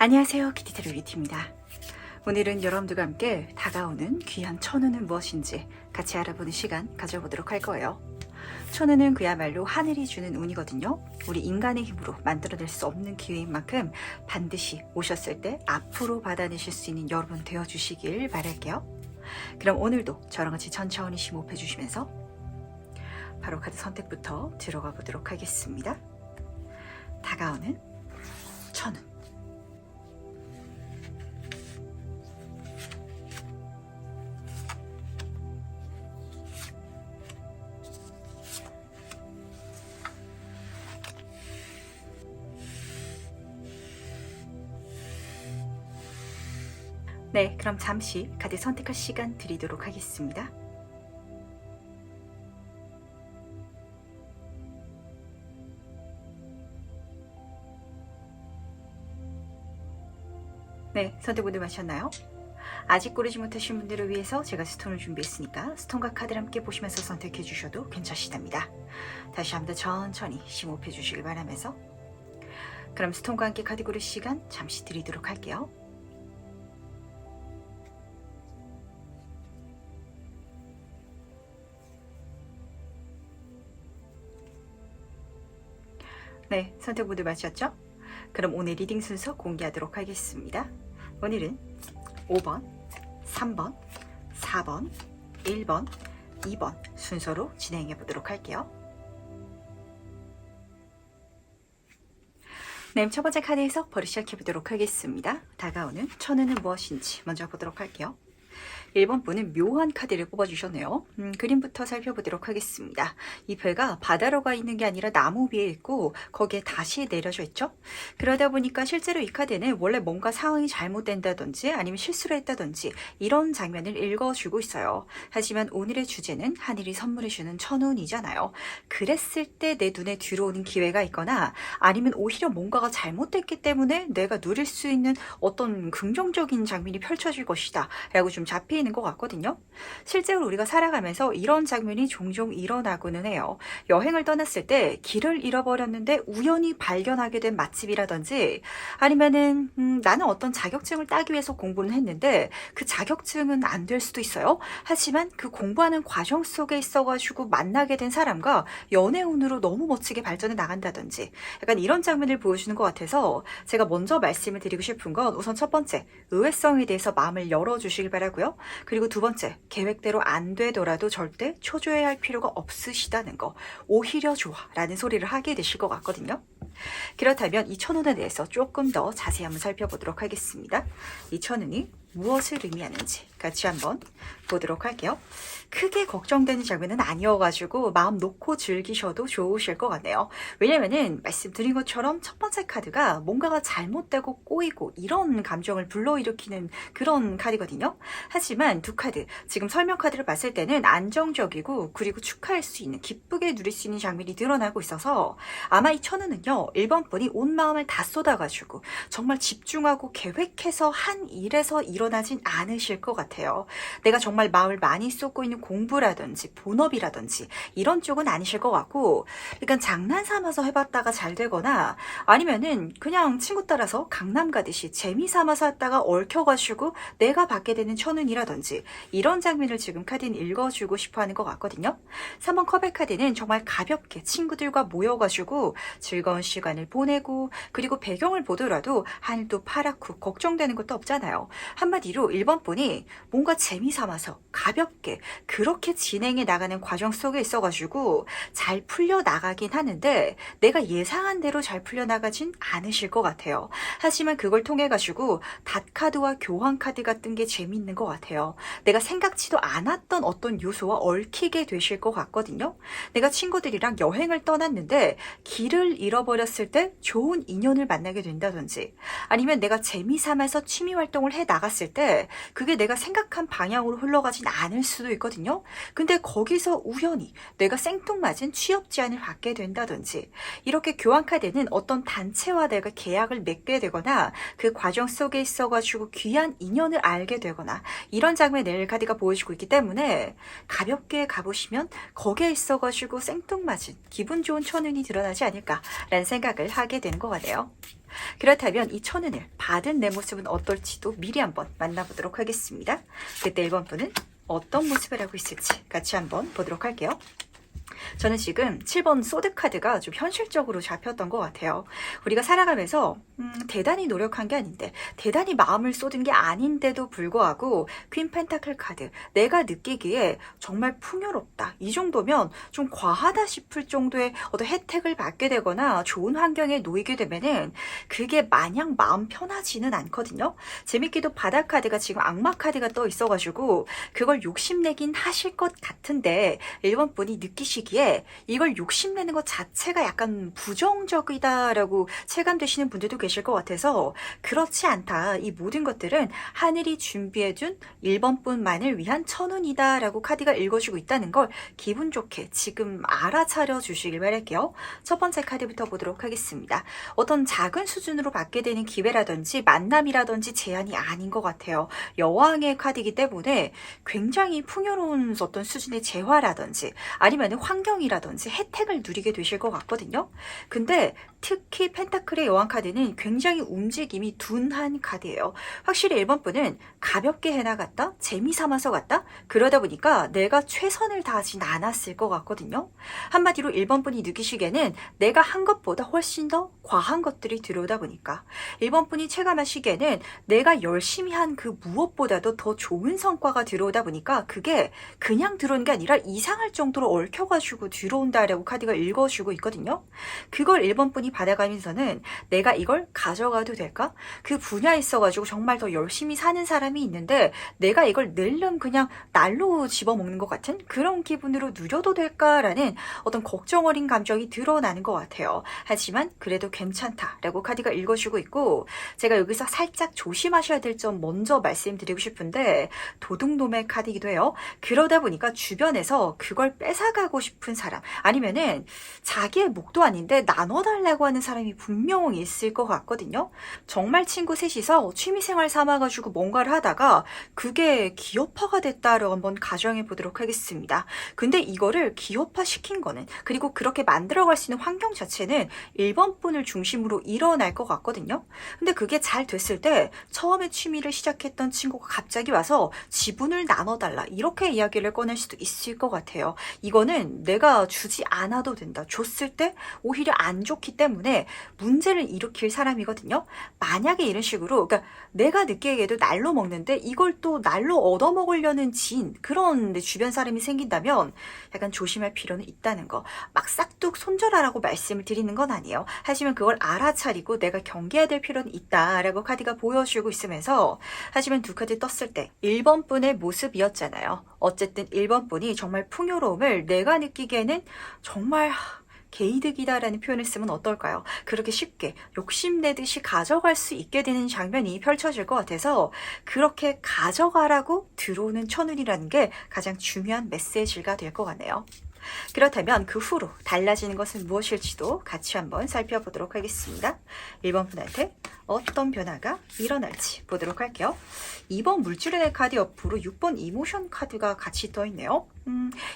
안녕하세요, 키티테루 뷰티입니다. 오늘은 여러분들과 함께 다가오는 귀한 천운은 무엇인지 같이 알아보는 시간 가져보도록 할 거예요. 천운은 그야말로 하늘이 주는 운이거든요. 우리 인간의 힘으로 만들어낼 수 없는 기회인 만큼 반드시 오셨을 때 앞으로 받아내실 수 있는 여러분 되어주시길 바랄게요. 그럼 오늘도 저랑 같이 천천히 심호흡해 주시면서 바로 카드 선택부터 들어가 보도록 하겠습니다. 다가오는 천운. 네, 그럼 잠시 카드 선택할 시간 드리도록 하겠습니다. 네, 선택 모두 하셨나요? 아직 고르지 못하신 분들을 위해서 제가 스톤을 준비했으니까 스톤과 카드를 함께 보시면서 선택해 주셔도 괜찮으시답니다. 다시 한번 더 천천히 심호흡해 주시길 바라면서 그럼 스톤과 함께 카드 고를 시간 잠시 드리도록 할게요. 네, 선택 모두 마쳤죠? 그럼 오늘 리딩 순서 공개하도록 하겠습니다. 오늘은 5번, 3번, 4번, 1번, 2번 순서로 진행해 보도록 할게요. 네, 첫 번째 카드 해석 바로 시작해 보도록 하겠습니다. 다가오는 천운은 무엇인지 먼저 보도록 할게요. 1번 분은 묘한 카드를 뽑아주셨네요. 그림부터 살펴보도록 하겠습니다. 이 배가 바다로 가 있는 게 아니라 나무 위에 있고 거기에 다시 내려져 있죠. 그러다 보니까 실제로 이 카드는 원래 뭔가 상황이 잘못된다든지 아니면 실수를 했다든지 이런 장면을 읽어주고 있어요. 하지만 오늘의 주제는 하늘이 선물해주는 천운이잖아요. 그랬을 때 내 눈에 들어오는 기회가 있거나 아니면 오히려 뭔가가 잘못됐기 때문에 내가 누릴 수 있는 어떤 긍정적인 장면이 펼쳐질 것이다 라고 좀 잡히는 것 같거든요. 실제로 우리가 살아가면서 이런 장면이 종종 일어나고는 해요. 여행을 떠났을 때 길을 잃어버렸는데 우연히 발견하게 된 맛집이라든지 아니면은 나는 어떤 자격증을 따기 위해서 공부를 했는데 그 자격증은 안 될 수도 있어요. 하지만 그 공부하는 과정 속에 있어가지고 만나게 된 사람과 연애운으로 너무 멋지게 발전해 나간다든지 약간 이런 장면을 보여주는 것 같아서 제가 먼저 말씀을 드리고 싶은 건 우선 첫 번째, 의외성에 대해서 마음을 열어주시길 바라고요. 그리고 두 번째, 계획대로 안 되더라도 절대 초조해할 필요가 없으시다는 거, 오히려 좋아 라는 소리를 하게 되실 것 같거든요. 그렇다면 이 천운에 대해서 조금 더 자세히 한번 살펴보도록 하겠습니다. 이 천운이 무엇을 의미하는지 같이 한번 보도록 할게요. 크게 걱정되는 장면은 아니어가지고 마음 놓고 즐기셔도 좋으실 것 같네요. 왜냐면은 말씀드린 것처럼 첫 번째 카드가 뭔가가 잘못되고 꼬이고 이런 감정을 불러일으키는 그런 카드거든요. 하지만 두 카드, 지금 설명 카드를 봤을 때는 안정적이고 그리고 축하할 수 있는, 기쁘게 누릴 수 있는 장면이 드러나고 있어서 아마 이 천운은요, 1번 분이 온 마음을 다 쏟아가지고 정말 집중하고 계획해서 한 일에서 일어나진 않으실 것 같아요. 내가 정말 마음을 많이 쏟고 있는 공부라든지 본업이라든지 이런 쪽은 아니실 것 같고, 그러니까 장난 삼아서 해봤다가 잘 되거나 아니면은 그냥 친구 따라서 강남 가듯이 재미 삼아서 했다가 얽혀가지고 내가 받게 되는 천운이라든지 이런 장면을 지금 카드는 읽어주고 싶어하는 것 같거든요. 3번 컵의 카드는 정말 가볍게 친구들과 모여가지고 즐거운 시간을 보내고 그리고 배경을 보더라도 하늘도 파랗고 걱정되는 것도 없잖아요. 한마디로 1번 분이 뭔가 재미 삼아서 가볍게 그렇게 진행해 나가는 과정 속에 있어가지고 잘 풀려나가긴 하는데 내가 예상한 대로 잘 풀려나가진 않으실 것 같아요. 하지만 그걸 통해 가지고 닷카드와 교환카드 같은 게 재밌는 것 같아요. 내가 생각지도 않았던 어떤 요소와 얽히게 되실 것 같거든요. 내가 친구들이랑 여행을 떠났는데 길을 잃어버렸을 때 좋은 인연을 만나게 된다든지 아니면 내가 재미삼아서 취미활동을 해 나갔을 때 그게 내가 생각한 방향으로 흘러가진 않을 수도 있거든요. 근데 거기서 우연히 내가 생뚱맞은 취업 제안을 받게 된다든지 이렇게 교환카드는 어떤 단체와 내가 계약을 맺게 되거나 그 과정 속에 있어가지고 귀한 인연을 알게 되거나 이런 장면을 카드가 보여주고 있기 때문에 가볍게 가보시면 거기에 있어가지고 생뚱맞은 기분 좋은 천운이 드러나지 않을까라는 생각을 하게 되는 것 같아요. 그렇다면 이 천운을 받은 내 모습은 어떨지도 미리 한번 만나보도록 하겠습니다. 그때 1번 분은 어떤 모습을 하고 있을지 같이 한번 보도록 할게요. 저는 지금 7번 소드 카드가 좀 현실적으로 잡혔던 것 같아요. 우리가 살아가면서 대단히 노력한 게 아닌데, 대단히 마음을 쏟은 게 아닌데도 불구하고 퀸 펜타클 카드, 내가 느끼기에 정말 풍요롭다, 이 정도면 좀 과하다 싶을 정도의 어떤 혜택을 받게 되거나 좋은 환경에 놓이게 되면은 그게 마냥 마음 편하지는 않거든요. 재밌게도 바닥 카드가 지금 악마 카드가 떠 있어가지고 그걸 욕심내긴 하실 것 같은데, 1번 분이 느끼시기에 이걸 욕심내는 것 자체가 약간 부정적이다라고 체감되시는 분들도 계실 것 같아서, 그렇지 않다, 이 모든 것들은 하늘이 준비해준 1번 분만을 위한 천운이다 라고 카드가 읽어주고 있다는 걸 기분 좋게 지금 알아차려 주시길 바랄게요. 첫 번째 카드부터 보도록 하겠습니다. 어떤 작은 수준으로 받게 되는 기회라든지 만남이라든지 제한이 아닌 것 같아요. 여왕의 카드이기 때문에 굉장히 풍요로운 어떤 수준의 재화라든지 아니면 환경이라든지 혜택을 누리게 되실 것 같거든요. 근데 특히 펜타클의 여왕 카드는 굉장히 움직임이 둔한 카드예요. 확실히 1번 분은 가볍게 해나갔다, 재미삼아서 갔다, 그러다 보니까 내가 최선을 다하진 않았을 것 같거든요. 한마디로 1번 분이 느끼시기에는 내가 한 것보다 훨씬 더 과한 것들이 들어오다 보니까, 1번 분이 체감하시기에는 내가 열심히 한 그 무엇보다도 더 좋은 성과가 들어오다 보니까 그게 그냥 들어오는 게 아니라 이상할 정도로 얽혀가지고 들어온다라고 카드가 읽어주고 있거든요. 그걸 1번 분이 받아가면서는 내가 이걸 가져가도 될까? 그 분야에 있어가지고 정말 더 열심히 사는 사람이 있는데 내가 이걸 낼름 그냥 날로 집어먹는 것 같은 그런 기분으로 누려도 될까라는 어떤 걱정 어린 감정이 드러나는 것 같아요. 하지만 그래도 괜찮다라고 카드가 읽어주고 있고, 제가 여기서 살짝 조심하셔야 될 점 먼저 말씀드리고 싶은데, 도둑놈의 카드이기도 해요. 그러다 보니까 주변에서 그걸 뺏어가고 싶은 사람, 아니면은 자기의 목도 아닌데 나눠달라고 하는 사람이 분명히 있을 것 같거든요. 정말 친구 셋이서 취미생활 삼아가지고 뭔가를 하다가 그게 기업화가 됐다라고 한번 가정해 보도록 하겠습니다. 근데 이거를 기업화 시킨 거는, 그리고 그렇게 만들어갈 수 있는 환경 자체는 1번 분을 중심으로 일어날 것 같거든요. 근데 그게 잘 됐을 때 처음에 취미를 시작했던 친구가 갑자기 와서 지분을 나눠달라, 이렇게 이야기를 꺼낼 수도 있을 것 같아요. 이거는 내가 주지 않아도 된다, 줬을 때 오히려 안 좋기 때문에 문제를 일으킬 사람이거든요. 만약에 이런 식으로, 그러니까 내가 느끼기에도 날로 먹는데 이걸 또 날로 얻어먹으려는 그런 내 주변 사람이 생긴다면 약간 조심할 필요는 있다는 거. 막 싹둑 손절하라고 말씀을 드리는 건 아니에요. 하지만 그걸 알아차리고 내가 경계해야 될 필요는 있다라고 카드가 보여주고 있으면서, 하지만 두 카드 떴을 때 1번 분의 모습이었잖아요. 어쨌든 1번 분이 정말 풍요로움을 내가 느끼기에는 정말 개이득이다라는 표현을 쓰면 어떨까요? 그렇게 쉽게 욕심내듯이 가져갈 수 있게 되는 장면이 펼쳐질 것 같아서 그렇게 가져가라고 들어오는 천운이라는 게 가장 중요한 메시지가 될 것 같네요. 그렇다면 그 후로 달라지는 것은 무엇일지도 같이 한번 살펴보도록 하겠습니다. 1번 분한테 어떤 변화가 일어날지 보도록 할게요. 2번 물질의 카드 옆으로 6번 이모션 카드가 같이 떠있네요.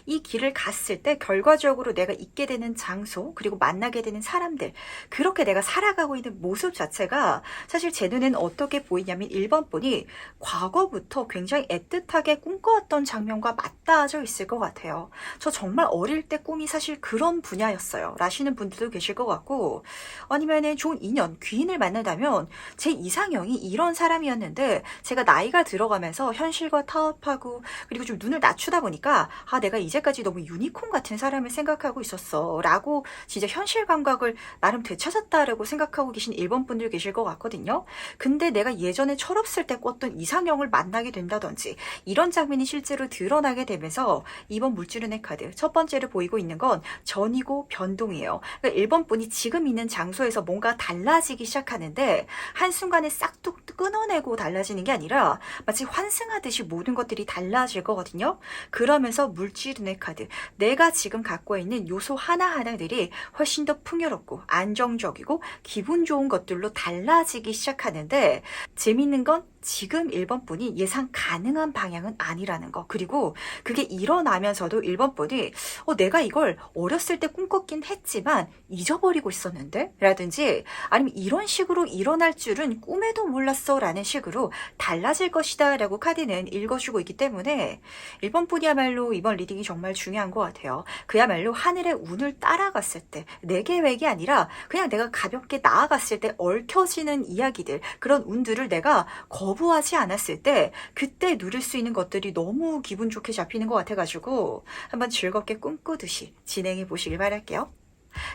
이 길을 갔을 때 결과적으로 내가 있게 되는 장소, 그리고 만나게 되는 사람들, 그렇게 내가 살아가고 있는 모습 자체가 사실 제 눈에는 어떻게 보이냐면, 1번 분이 과거부터 굉장히 애틋하게 꿈꿔왔던 장면과 맞닿아져 있을 것 같아요. 저 정말 어릴 때 꿈이 사실 그런 분야였어요 라시는 분들도 계실 것 같고, 아니면은 좋은 인연, 귀인을 만나다면 제 이상형이 이런 사람이었는데 제가 나이가 들어가면서 현실과 타협하고 그리고 좀 눈을 낮추다 보니까 내가 이제까지 너무 유니콘 같은 사람을 생각하고 있었어 라고 진짜 현실 감각을 나름 되찾았다라고 생각하고 계신 1번 분들 계실 것 같거든요. 근데 내가 예전에 철없을 때 꿨던 이상형을 만나게 된다든지 이런 장면이 실제로 드러나게 되면서 2번 물질운의 카드 첫 번째로 보이고 있는 건 전이고 변동이에요. 그러니까 1번 분이 지금 있는 장소에서 뭔가 달라지기 시작하는데 한순간에 싹둑 끊어내고 달라지는 게 아니라 마치 환승하듯이 모든 것들이 달라질 거거든요. 그러면서 물질운의 카드, 내가 지금 갖고 있는 요소 하나하나들이 훨씬 더 풍요롭고 안정적이고 기분 좋은 것들로 달라지기 시작하는데, 재밌는 건 지금 1번 분이 예상 가능한 방향은 아니라는 거. 그리고 그게 일어나면서도 1번 분이 내가 이걸 어렸을 때 꿈꿨긴 했지만 잊어버리고 있었는데? 라든지 아니면 이런 식으로 일어날 줄은 꿈에도 몰랐어 라는 식으로 달라질 것이다 라고 카드는 읽어주고 있기 때문에 1번 분이야말로 이번 리딩이 정말 중요한 것 같아요. 그야말로 하늘의 운을 따라갔을 때 내 계획이 아니라 그냥 내가 가볍게 나아갔을 때 얽혀지는 이야기들, 그런 운들을 내가 거부하지 않았을 때 그때 누릴 수 있는 것들이 너무 기분 좋게 잡히는 것 같아가지고 한번 즐겁게 꿈꾸듯이 진행해 보시길 바랄게요.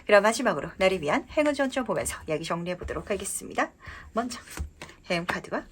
그럼 마지막으로 나를 위한 행운 전점 보면서 이야기 정리해 보도록 하겠습니다. 먼저 행운 카드와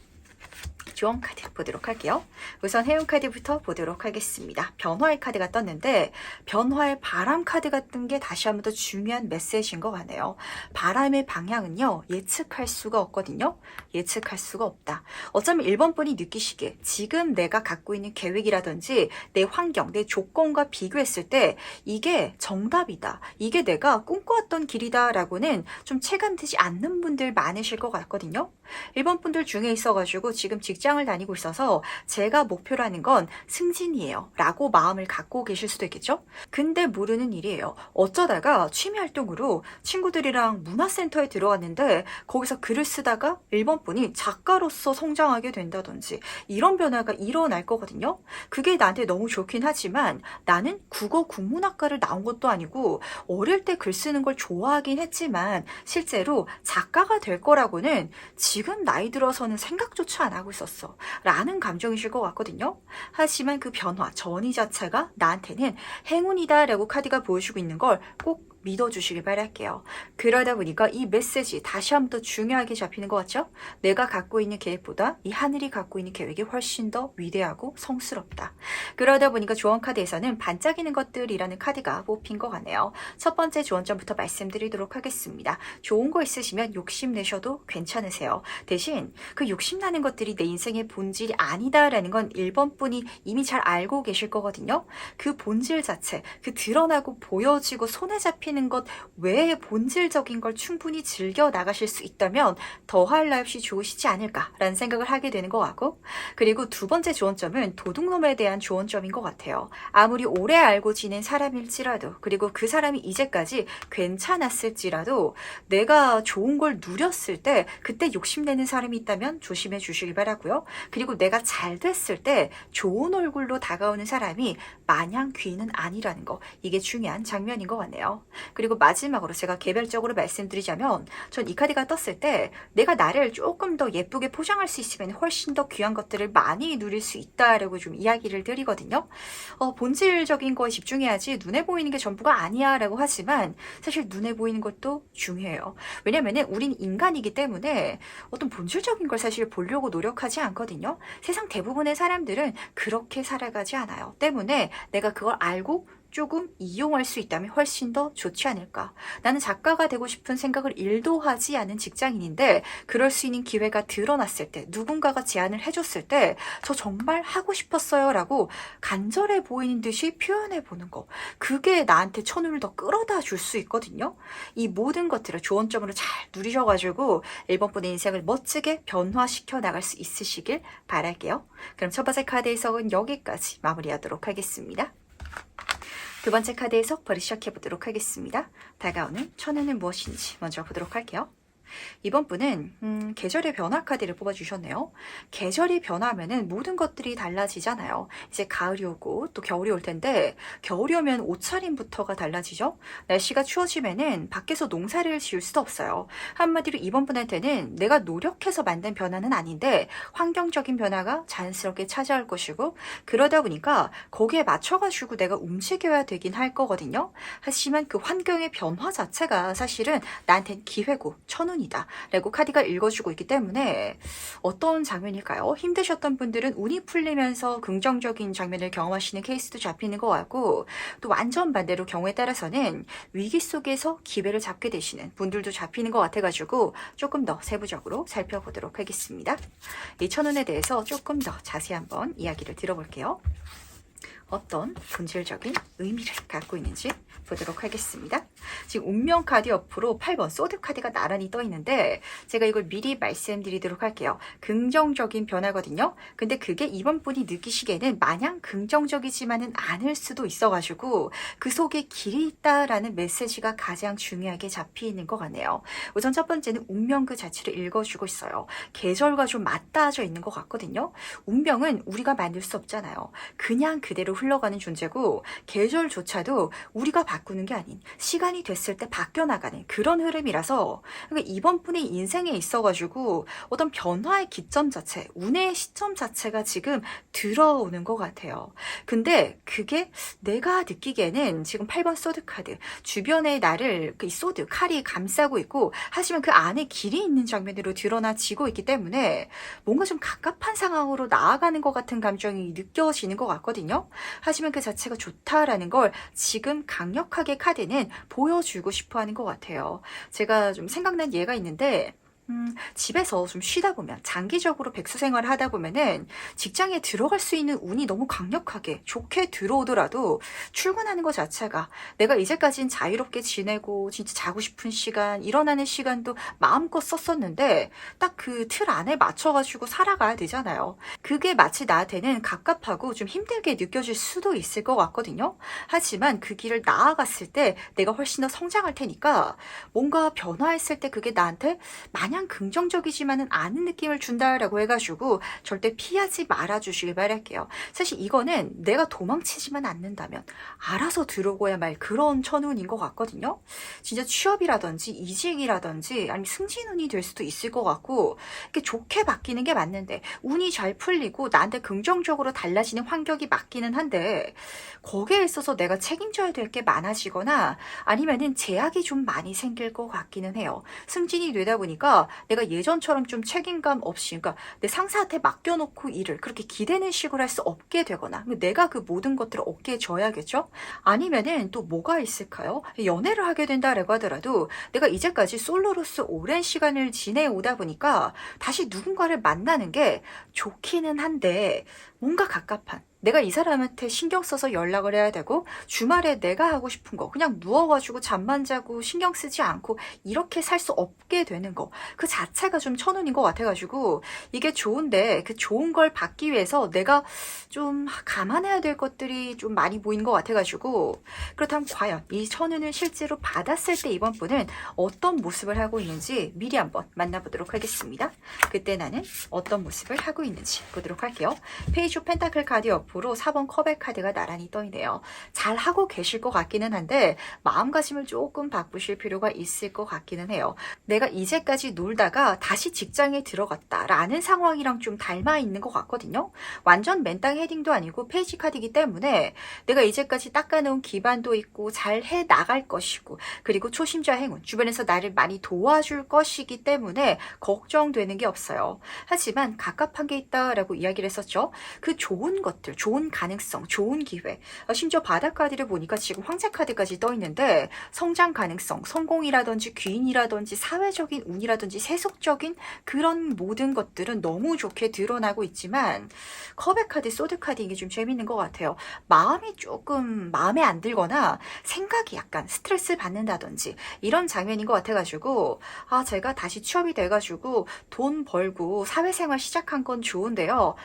조언 카드 보도록 할게요. 우선 해운 카드부터 보도록 하겠습니다. 변화의 카드가 떴는데 변화의 바람 카드 같은 게 다시 한번 더 중요한 메시지인 것 같네요. 바람의 방향은요, 예측할 수가 없거든요. 예측할 수가 없다. 어쩌면 1번 분이 느끼시기에 지금 내가 갖고 있는 계획이라든지 내 환경, 내 조건과 비교했을 때 이게 정답이다, 이게 내가 꿈꿔왔던 길이다 라고는 좀 체감되지 않는 분들 많으실 것 같거든요. 1번 분들 중에 있어가지고 지금 직장을 다니고 있어서 제가 목표라는 건 승진이에요 라고 마음을 갖고 계실 수도 있겠죠. 근데 모르는 일이에요. 어쩌다가 취미활동으로 친구들이랑 문화센터에 들어왔는데 거기서 글을 쓰다가 1번 분이 작가로서 성장하게 된다든지 이런 변화가 일어날 거거든요. 그게 나한테 너무 좋긴 하지만 나는 국어 국문학과를 나온 것도 아니고 어릴 때 글 쓰는 걸 좋아하긴 했지만 실제로 작가가 될 거라고는 지금 나이 들어서는 생각조차 안 하고 있었어 라는 감정이실 것 같거든요. 하지만 그 변화, 전이 자체가 나한테는 행운이다 라고 카드가 보여주고 있는 걸 꼭 믿어주시길 바랄게요. 그러다 보니까 이 메시지 다시 한번 더 중요하게 잡히는 것 같죠? 내가 갖고 있는 계획보다 이 하늘이 갖고 있는 계획이 훨씬 더 위대하고 성스럽다. 그러다 보니까 조언 카드에서는 반짝이는 것들이라는 카드가 뽑힌 것 같네요. 첫 번째 조언점부터 말씀드리도록 하겠습니다. 좋은 거 있으시면 욕심내셔도 괜찮으세요. 대신 그 욕심나는 것들이 내 인생의 본질이 아니다라는 건 1번 분이 이미 잘 알고 계실 거거든요. 그 본질 자체, 그 드러나고 보여지고 손에 잡히는 것 외의 본질적인 걸 충분히 즐겨 나가실 수 있다면 더할 나위 없이 좋으시지 않을까라는 생각을 하게 되는 것 같고, 그리고 두 번째 조언점은 도둑놈에 대한 조언점인 것 같아요. 아무리 오래 알고 지낸 사람일지라도, 그리고 그 사람이 이제까지 괜찮았을지라도 내가 좋은 걸 누렸을 때 그때 욕심내는 사람이 있다면 조심해 주시길 바라고요. 그리고 내가 잘 됐을 때 좋은 얼굴로 다가오는 사람이 마냥 귀는 아니라는 거, 이게 중요한 장면인 것 같네요. 그리고 마지막으로 제가 개별적으로 말씀드리자면 전 이 카드가 떴을 때 내가 나를 조금 더 예쁘게 포장할 수 있으면 훨씬 더 귀한 것들을 많이 누릴 수 있다라고 좀 이야기를 드리거든요. 본질적인 거에 집중해야지 눈에 보이는 게 전부가 아니야 라고 하지만 사실 눈에 보이는 것도 중요해요. 왜냐면은 우린 인간이기 때문에 어떤 본질적인 걸 사실 보려고 노력하지 않거든요. 세상 대부분의 사람들은 그렇게 살아가지 않아요. 때문에 내가 그걸 알고 조금 이용할 수 있다면 훨씬 더 좋지 않을까. 나는 작가가 되고 싶은 생각을 1도 하지 않은 직장인인데 그럴 수 있는 기회가 드러났을 때, 누군가가 제안을 해줬을 때 저 정말 하고 싶었어요 라고 간절해 보이는 듯이 표현해 보는 거, 그게 나한테 천운을 더 끌어다 줄 수 있거든요. 이 모든 것들을 조언점으로 잘 누리셔가지고 1번 분의 인생을 멋지게 변화시켜 나갈 수 있으시길 바랄게요. 그럼 첫 번째 카드에서는 여기까지 마무리하도록 하겠습니다. 두 번째 카드 해석 바로 시작해보도록 하겠습니다. 다가오는 천운은 무엇인지 먼저 보도록 할게요. 이번 분은 계절의 변화 카드를 뽑아주셨네요. 계절이 변하면은 모든 것들이 달라지잖아요. 이제 가을이 오고 또 겨울이 올 텐데 겨울이 오면 옷차림부터가 달라지죠. 날씨가 추워지면은 밖에서 농사를 지을 수도 없어요. 한마디로 이번 분한테는 내가 노력해서 만든 변화는 아닌데 환경적인 변화가 자연스럽게 찾아올 것이고, 그러다 보니까 거기에 맞춰가지고 내가 움직여야 되긴 할 거거든요. 하지만 그 환경의 변화 자체가 사실은 나한테는 기회고 천운 이다 라고 카드가 읽어주고 있기 때문에 어떤 장면일까요? 힘드셨던 분들은 운이 풀리면서 긍정적인 장면을 경험하시는 케이스도 잡히는 것 같고, 또 완전 반대로 경우에 따라서는 위기 속에서 기회를 잡게 되시는 분들도 잡히는 것 같아가지고 조금 더 세부적으로 살펴보도록 하겠습니다. 이 천운에 대해서 조금 더 자세히 한번 이야기를 들어볼게요. 어떤 본질적인 의미를 갖고 있는지 보도록 하겠습니다. 지금 운명 카드 옆으로 8번 소드 카드가 나란히 떠 있는데 제가 이걸 미리 말씀드리도록 할게요. 긍정적인 변화거든요. 근데 그게 이번 분이 느끼시기에는 마냥 긍정적이지만은 않을 수도 있어가지고 그 속에 길이 있다라는 메시지가 가장 중요하게 잡히는 것 같네요. 우선 첫 번째는 운명 그 자체를 읽어주고 있어요. 계절과 좀 맞닿아져 있는 것 같거든요. 운명은 우리가 만들 수 없잖아요. 그냥 그대로 흘러가는 존재고 계절조차도 우리가 바꾸는 게 아닌 시간이 됐을 때 바뀌어나가는 그런 흐름이라서 그러니까 이번 분의 인생에 있어가지고 어떤 변화의 기점 자체, 운의 시점 자체가 지금 들어오는 것 같아요. 근데 그게 내가 느끼기에는 지금 8번 소드 카드 주변에 나를 이 소드 칼이 감싸고 있고 하지만 그 안에 길이 있는 장면으로 드러나지고 있기 때문에 뭔가 좀 갑갑한 상황으로 나아가는 것 같은 감정이 느껴지는 것 같거든요. 하지만 그 자체가 좋다라는 걸 지금 강력하게 카드는 보여주고 싶어 하는 것 같아요. 제가 좀 생각난 예가 있는데 집에서 좀 쉬다 보면 장기적으로 백수 생활을 하다 보면은 직장에 들어갈 수 있는 운이 너무 강력하게 좋게 들어오더라도 출근하는 것 자체가 내가 이제까진 자유롭게 지내고 진짜 자고 싶은 시간 일어나는 시간도 마음껏 썼었는데 딱 그 틀 안에 맞춰가지고 살아가야 되잖아요. 그게 마치 나한테는 갑갑하고 좀 힘들게 느껴질 수도 있을 것 같거든요. 하지만 그 길을 나아갔을 때 내가 훨씬 더 성장할 테니까 뭔가 변화했을 때 그게 나한테 마냥 긍정적이지만은 않은 느낌을 준다라고 해가지고 절대 피하지 말아주시길 바랄게요. 사실 이거는 내가 도망치지만 않는다면 알아서 들어오고야 말 그런 천운인 것 같거든요. 진짜 취업이라든지 이직이라든지 아니면 승진운이 될 수도 있을 것 같고 이렇게 좋게 바뀌는 게 맞는데 운이 잘 풀리고 나한테 긍정적으로 달라지는 환경이 맞기는 한데 거기에 있어서 내가 책임져야 될 게 많아지거나 아니면은 제약이 좀 많이 생길 것 같기는 해요. 승진이 되다 보니까 내가 예전처럼 좀 책임감 없이 그러니까 내 상사한테 맡겨놓고 일을 그렇게 기대는 식으로 할 수 없게 되거나 내가 그 모든 것들을 어깨에 져야겠죠? 아니면은 또 뭐가 있을까요? 연애를 하게 된다라고 하더라도 내가 이제까지 솔로로서 오랜 시간을 지내오다 보니까 다시 누군가를 만나는 게 좋기는 한데 뭔가 갑갑한 내가 이 사람한테 신경 써서 연락을 해야 되고 주말에 내가 하고 싶은 거 그냥 누워가지고 잠만 자고 신경 쓰지 않고 이렇게 살 수 없게 되는 거 그 자체가 좀 천운인 것 같아가지고 이게 좋은데 그 좋은 걸 받기 위해서 내가 좀 감안해야 될 것들이 좀 많이 보이는 것 같아가지고 그렇다면 과연 이 천운을 실제로 받았을 때 이번 분은 어떤 모습을 하고 있는지 미리 한번 만나보도록 하겠습니다. 그때 나는 어떤 모습을 하고 있는지 보도록 할게요. 페이지 오브 펜타클 카드 옆으로 4번 컵의 카드가 나란히 떠있네요. 잘 하고 계실 것 같기는 한데 마음가짐을 조금 바꾸실 필요가 있을 것 같기는 해요. 내가 이제까지 놀다가 다시 직장에 들어갔다라는 상황이랑 좀 닮아 있는 것 같거든요. 완전 맨땅 헤딩도 아니고 페이지 카드이기 때문에 내가 이제까지 닦아놓은 기반도 있고 잘 해 나갈 것이고 그리고 초심자 행운 주변에서 나를 많이 도와줄 것이기 때문에 걱정되는 게 없어요. 하지만 갑갑한 게 있다라고 이야기를 했었죠. 그 좋은 것들, 좋은 가능성, 좋은 기회 심지어 바닥 카드를 보니까 지금 황제 카드까지 떠 있는데 성장 가능성, 성공이라든지 귀인이라든지 사회적인 운이라든지 세속적인 그런 모든 것들은 너무 좋게 드러나고 있지만 컵의 카드, 소드 카드 이게 좀 재밌는 것 같아요. 마음이 조금 마음에 안 들거나 생각이 약간 스트레스 받는다든지 이런 장면인 것 같아가지고 제가 다시 취업이 돼가지고 돈 벌고 사회생활 시작한 건 좋은데요.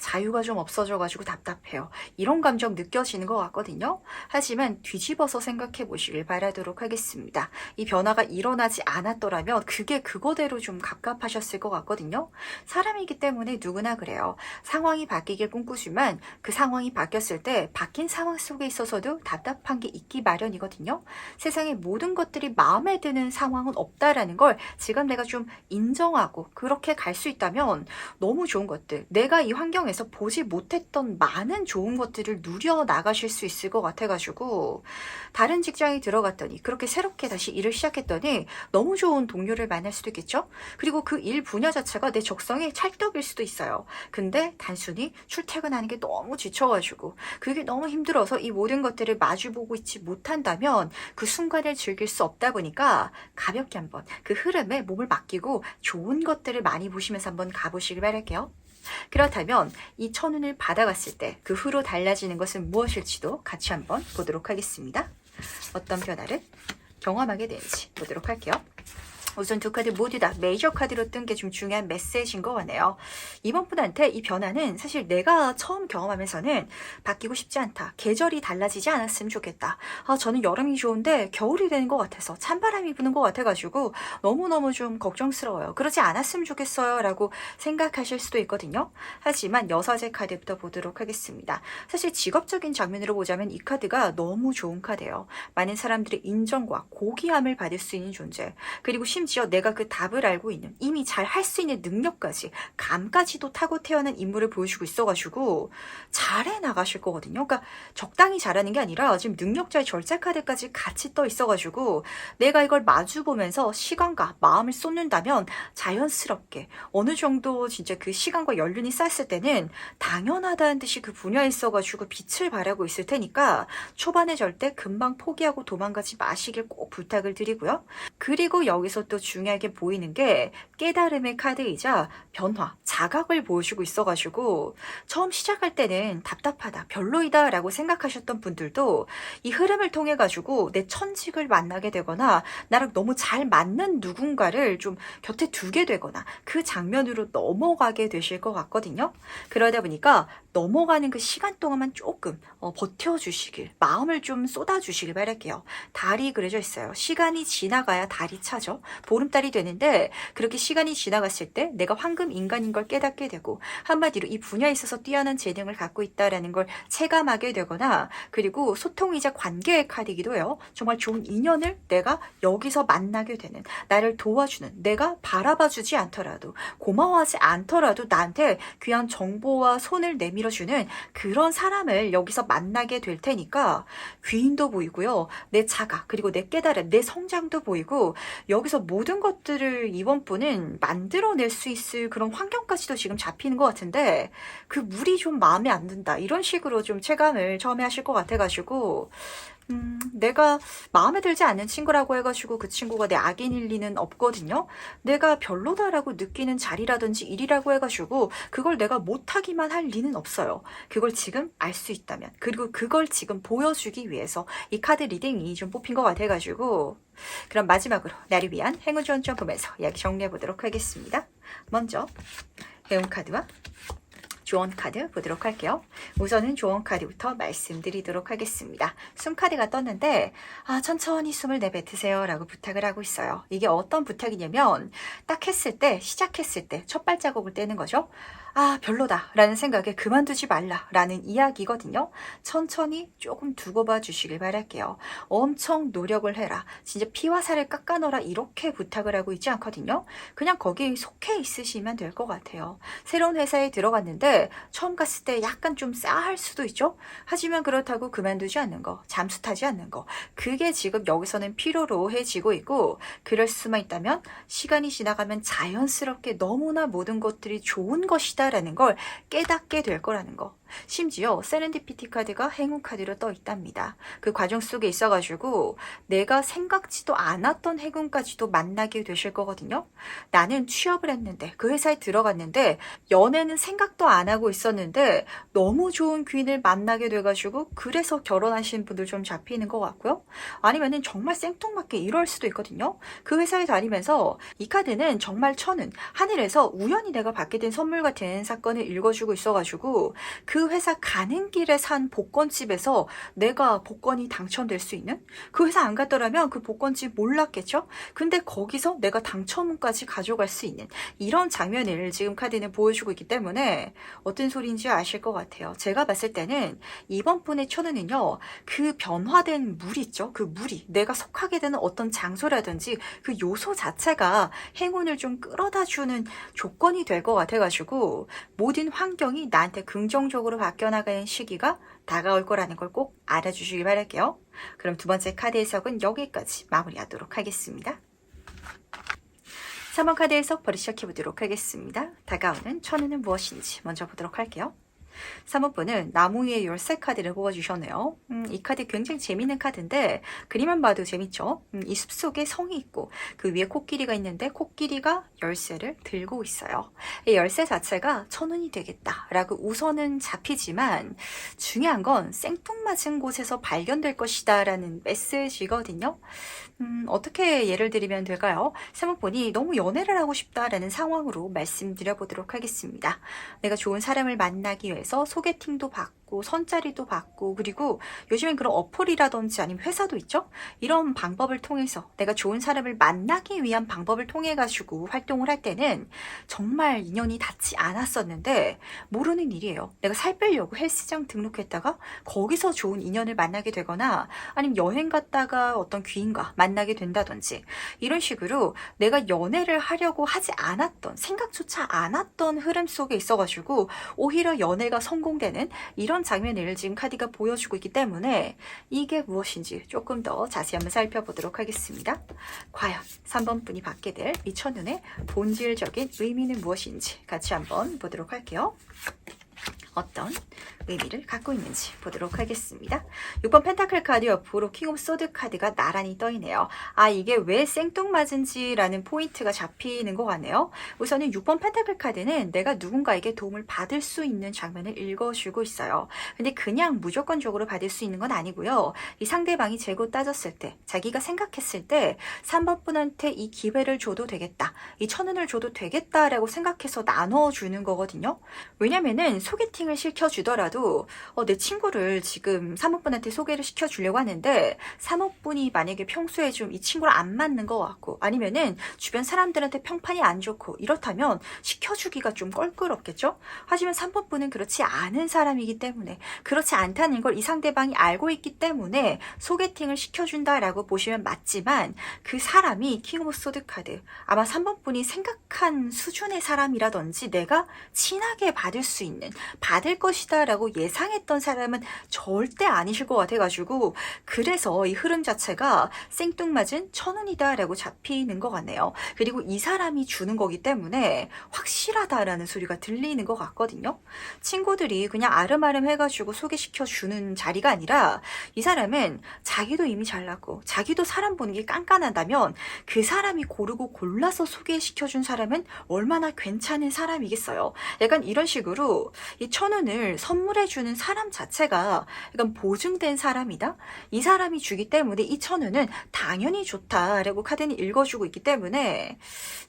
자유가 좀 없어져가지고 답답해요. 이런 감정 느껴지는 것 같거든요. 하지만 뒤집어서 생각해 보시길 바라도록 하겠습니다. 이 변화가 일어나지 않았더라면 그게 그거대로 좀 갑갑하셨을 것 같거든요. 사람이기 때문에 누구나 그래요. 상황이 바뀌길 꿈꾸지만 그 상황이 바뀌었을 때 바뀐 상황 속에 있어서도 답답한 게 있기 마련이거든요. 세상의 모든 것들이 마음에 드는 상황은 없다라는 걸 지금 내가 좀 인정하고 그렇게 갈 수 있다면 너무 좋은 것들 내가 이 환경에서 보지 못했던 많은 좋은 것들을 누려 나가실 수 있을 것 같아가지고 다른 직장에 들어갔더니 그렇게 새롭게 다시 일을 시작했더니 너무 좋은 동료를 만날 수도 있겠죠. 그리고 그 일 분야 자체가 내 적성에 찰떡일 수도 있어요. 근데 단순히 출퇴근하는 게 너무 지쳐가지고 그게 너무 힘들어서 이 모든 것들을 마주보고 있지 못한다면 그 순간을 즐길 수 없다 보니까 가볍게 한번 그 흐름에 몸을 맡기고 좋은 것들을 많이 보시면서 한번 가보시길 바랄게요. 그렇다면 이 천운을 받아갔을 때 그 후로 달라지는 것은 무엇일지도 같이 한번 보도록 하겠습니다. 어떤 변화를 경험하게 되는지 보도록 할게요. 우선 두 카드 모두 다 메이저 카드로 뜬 게 좀 중요한 메시지인 것 같네요. 이번 분한테 이 변화는 사실 내가 처음 경험하면서는 바뀌고 싶지 않다. 계절이 달라지지 않았으면 좋겠다. 저는 여름이 좋은데 겨울이 되는 것 같아서 찬바람이 부는 것 같아가지고 너무너무 좀 걱정스러워요. 그러지 않았으면 좋겠어요 라고 생각하실 수도 있거든요. 하지만 여사제 카드부터 보도록 하겠습니다. 사실 직업적인 장면으로 보자면 이 카드가 너무 좋은 카드예요. 많은 사람들의 인정과 고귀함을 받을 수 있는 존재, 그리고 심지어 내가 그 답을 알고 있는, 이미 잘 할 수 있는 능력까지, 감까지도 타고 태어난 인물을 보여주고 있어가지고 잘해 나가실 거거든요. 그러니까 적당히 잘하는 게 아니라 지금 능력자의 절제 카드까지 같이 떠 있어가지고 내가 이걸 마주보면서 시간과 마음을 쏟는다면 자연스럽게 어느 정도 진짜 그 시간과 연륜이 쌓였을 때는 당연하다는 듯이 그 분야에 있어가지고 빛을 발하고 있을 테니까 초반에 절대 금방 포기하고 도망가지 마시길 꼭 부탁을 드리고요. 그리고 여기서 또 중요하게 보이는 게 깨달음의 카드이자 변화, 자각을 보여주고 있어가지고 처음 시작할 때는 답답하다, 별로이다 라고 생각하셨던 분들도 이 흐름을 통해 가지고 내 천직을 만나게 되거나 나랑 너무 잘 맞는 누군가를 좀 곁에 두게 되거나 그 장면으로 넘어가게 되실 것 같거든요. 그러다 보니까 넘어가는 그 시간 동안만 조금 버텨주시길, 마음을 좀 쏟아주시길 바랄게요. 달이 그려져 있어요. 시간이 지나가야 달이 차죠. 보름달이 되는데 그렇게 시간이 지나갔을 때 내가 황금 인간인 걸 깨닫게 되고, 한마디로 이 분야에 있어서 뛰어난 재능을 갖고 있다라는 걸 체감하게 되거나, 그리고 소통이자 관계의 카드이기도 해요. 정말 좋은 인연을 내가 여기서 만나게 되는, 나를 도와주는, 내가 바라봐주지 않더라도, 고마워하지 않더라도 나한테 귀한 정보와 손을 내밀어주는 그런 사람을 여기서 만나게 될 테니까 귀인도 보이고요. 내 자각, 그리고 내 깨달음, 내 성장도 보이고, 여기서 모든 것들을 이번 분은 만들어낼 수 있을 그런 환경까지도 지금 잡히는 것 같은데, 그 물이 좀 마음에 안 든다, 이런 식으로 좀 체감을 처음에 하실 것 같아가지고 내가 마음에 들지 않는 친구라고 해가지고 그 친구가 내 악인일 리는 없거든요. 내가 별로다라고 느끼는 자리라든지 일이라고 해가지고 그걸 내가 못하기만 할 리는 없어요. 그걸 지금 알 수 있다면, 그리고 그걸 지금 보여주기 위해서 이 카드 리딩이 좀 뽑힌 것 같아가지고, 그럼 마지막으로 나를 위한 행운 지원점 보면서 이야기 정리해 보도록 하겠습니다. 먼저 행운 카드와 조언 카드 보도록 할게요. 우선은 조언 카드부터 말씀드리도록 하겠습니다. 숨 카드가 떴는데 천천히 숨을 내뱉으세요 라고 부탁을 하고 있어요. 이게 어떤 부탁이냐면 딱 했을 때, 시작했을 때 첫 발자국을 떼는 거죠. 별로다 라는 생각에 그만두지 말라 라는 이야기거든요. 천천히 조금 두고 봐 주시길 바랄게요. 엄청 노력을 해라, 진짜 피와 살을 깎아 넣어라, 이렇게 부탁을 하고 있지 않거든요. 그냥 거기 속해 있으시면 될 것 같아요. 새로운 회사에 들어갔는데 처음 갔을 때 약간 좀 싸할 수도 있죠. 하지만 그렇다고 그만두지 않는 거, 잠수 타지 않는 거, 그게 지금 여기서는 필요로 해지고 있고, 그럴 수만 있다면 시간이 지나가면 자연스럽게 너무나 모든 것들이 좋은 것이다 라는 걸 깨닫게 될 거라는 거. 심지어 세렌디피티 카드가 행운 카드로 떠 있답니다. 그 과정 속에 있어가지고 내가 생각지도 않았던 행운까지도 만나게 되실 거거든요. 나는 취업을 했는데, 그 회사에 들어갔는데, 연애는 생각도 안 하고 있었는데 너무 좋은 귀인을 만나게 돼가지고 그래서 결혼하신 분들 좀 잡히는 것 같고요. 아니면은 정말 생뚱맞게 이럴 수도 있거든요. 그 회사에 다니면서 이 카드는 정말 천운, 하늘에서 우연히 내가 받게 된 선물 같은 사건을 읽어주고 있어가지고 그 회사 가는 길에 산 복권집에서 내가 복권이 당첨될 수 있는, 그 회사 안 갔더라면 그 복권집 몰랐겠죠. 근데 거기서 내가 당첨운까지 가져갈 수 있는 이런 장면을 지금 카드는 보여주고 있기 때문에 어떤 소리인지 아실 것 같아요. 제가 봤을 때는 이번 분의 천운은요, 그 변화된 물 있죠. 그 물이 내가 속하게 되는 어떤 장소라든지 그 요소 자체가 행운을 좀 끌어다 주는 조건이 될 것 같아가지고 모든 환경이 나한테 긍정적으로 바뀌어나가는 시기가 다가올 거라는 걸 꼭 알아주시길 바랄게요. 그럼 두 번째 카드 해석은 여기까지 마무리하도록 하겠습니다. 3번 카드 해석 바로 시작해보도록 하겠습니다. 다가오는 천운은 무엇인지 먼저 보도록 할게요. 3번분은 나무 위에 열쇠 카드를 뽑아주셨네요. 이 카드 굉장히 재밌는 카드인데 그림만 봐도 재밌죠? 이 숲속에 성이 있고 그 위에 코끼리가 있는데 코끼리가 열쇠를 들고 있어요. 이 열쇠 자체가 천운이 되겠다라고 우선은 잡히지만 중요한 건 생뚱맞은 곳에서 발견될 것이다 라는 메시지거든요. 어떻게 예를 들면 될까요? 세목분이 너무 연애를 하고 싶다라는 상황으로 말씀드려보도록 하겠습니다. 내가 좋은 사람을 만나기 위해서 소개팅도 받고 선자리도 받고 그리고 요즘엔 그런 어플이라든지 아니면 회사도 있죠? 이런 방법을 통해서 내가 좋은 사람을 만나기 위한 방법을 통해 가지고 활동을 할 때는 정말 인연이 닿지 않았었는데 모르는 일이에요. 내가 살 빼려고 헬스장 등록했다가 거기서 좋은 인연을 만나게 되거나 아니면 여행 갔다가 어떤 귀인과 만나게 된다든지 이런 식으로 내가 연애를 하려고 하지 않았던 생각조차 않았던 흐름 속에 있어가지고 오히려 연애가 성공되는 이런 장면을 지금 카드가 보여주고 있기 때문에 이게 무엇인지 조금 더 자세히 한번 살펴보도록 하겠습니다. 과연 3번 분이 받게 될 이 천운의 본질적인 의미는 무엇인지 같이 한번 보도록 할게요. 어떤 의미를 갖고 있는지 보도록 하겠습니다. 6번 펜타클 카드 옆으로 킹 오브 소드 카드가 나란히 떠있네요. 아, 이게 왜 생뚱맞은지라는 포인트가 잡히는 것 같네요. 우선은 6번 펜타클 카드는 내가 누군가에게 도움을 받을 수 있는 장면을 읽어주고 있어요. 근데 그냥 무조건적으로 받을 수 있는 건 아니고요. 이 상대방이 재고 따졌을 때, 자기가 생각했을 때 3번 분한테 이 기회를 줘도 되겠다, 이 천운을 줘도 되겠다라고 생각해서 나눠주는 거거든요. 왜냐면은 소개팅을 시켜주더라도 내 친구를 지금 사모분한테 소개를 시켜주려고 하는데 사모분이 만약에 평소에 좀 이 친구를 안 맞는 것 같고 아니면은 주변 사람들한테 평판이 안 좋고 이렇다면 시켜주기가 좀 껄끄럽겠죠? 하지만 3번분은 그렇지 않은 사람이기 때문에 그렇지 않다는 걸 이 상대방이 알고 있기 때문에 소개팅을 시켜준다라고 보시면 맞지만 그 사람이 킹 오브 소드 카드 아마 3번분이 생각한 수준의 사람이라든지 내가 친하게 받을 수 있는 받을 것이다 라고 예상했던 사람은 절대 아니실 것 같아가지고 그래서 이 흐름 자체가 생뚱맞은 천운이다 라고 잡히는 것 같네요. 그리고 이 사람이 주는 거기 때문에 확실하다라는 소리가 들리는 것 같거든요. 친구들이 그냥 아름아름 해가지고 소개시켜 주는 자리가 아니라 이 사람은 자기도 이미 잘났고 자기도 사람 보는 게 깐깐하다면 그 사람이 고르고 골라서 소개시켜 준 사람은 얼마나 괜찮은 사람이겠어요. 약간 이런 식으로 이 천운을 선물해주는 사람 자체가 약간 보증된 사람이다. 이 사람이 주기 때문에 이 천운은 당연히 좋다라고 카드는 읽어주고 있기 때문에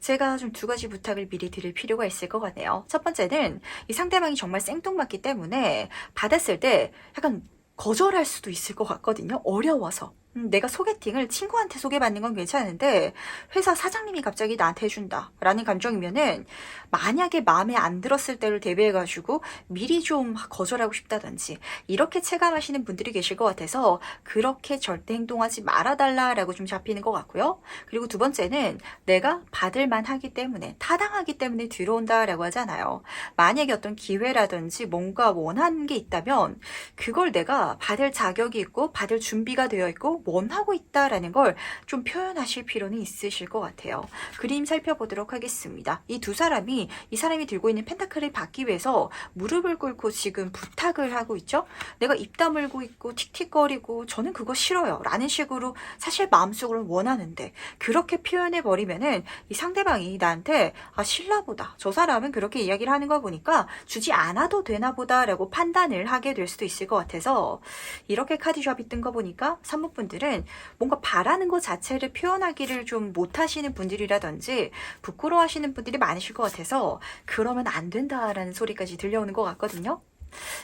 제가 좀 두 가지 부탁을 미리 드릴 필요가 있을 것 같네요. 첫 번째는 이 상대방이 정말 생뚱맞기 때문에 받았을 때 약간 거절할 수도 있을 것 같거든요. 어려워서. 내가 소개팅을 친구한테 소개받는 건 괜찮은데 회사 사장님이 갑자기 나한테 해준다 라는 감정이면은 만약에 마음에 안 들었을 때를 대비해가지고 미리 좀 거절하고 싶다든지 이렇게 체감하시는 분들이 계실 것 같아서 그렇게 절대 행동하지 말아달라라고 좀 잡히는 것 같고요. 그리고 두 번째는 내가 받을만 하기 때문에 타당하기 때문에 들어온다라고 하잖아요. 만약에 어떤 기회라든지 뭔가 원하는 게 있다면 그걸 내가 받을 자격이 있고 받을 준비가 되어 있고 원하고 있다라는 걸 좀 표현하실 필요는 있으실 것 같아요. 그림 살펴보도록 하겠습니다. 이 두 사람이 이 사람이 들고 있는 펜타클을 받기 위해서 무릎을 꿇고 지금 부탁을 하고 있죠. 내가 입 다물고 있고 틱틱거리고 저는 그거 싫어요 라는 식으로 사실 마음속으로는 원하는데 그렇게 표현해버리면은 이 상대방이 나한테 아 싫나보다 저 사람은 그렇게 이야기를 하는 거 보니까 주지 않아도 되나 보다 라고 판단을 하게 될 수도 있을 것 같아서 이렇게 카드샵이 뜬 거 보니까 산모분들은 뭔가 바라는 것 자체를 표현하기를 좀 못하시는 분들이라든지 부끄러워하시는 분들이 많으실 것 같아서 그러면 안 된다라는 소리까지 들려오는 것 같거든요.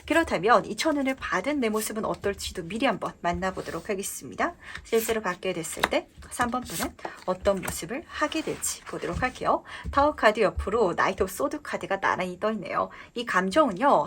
그렇다면 이 천운을 받은 내 모습은 어떨지도 미리 한번 만나보도록 하겠습니다. 실제로 받게 됐을 때 3번 분은 어떤 모습을 하게 될지 보도록 할게요. 타워 카드 옆으로 나이트 오브 소드 카드가 나란히 떠있네요. 이 감정은요,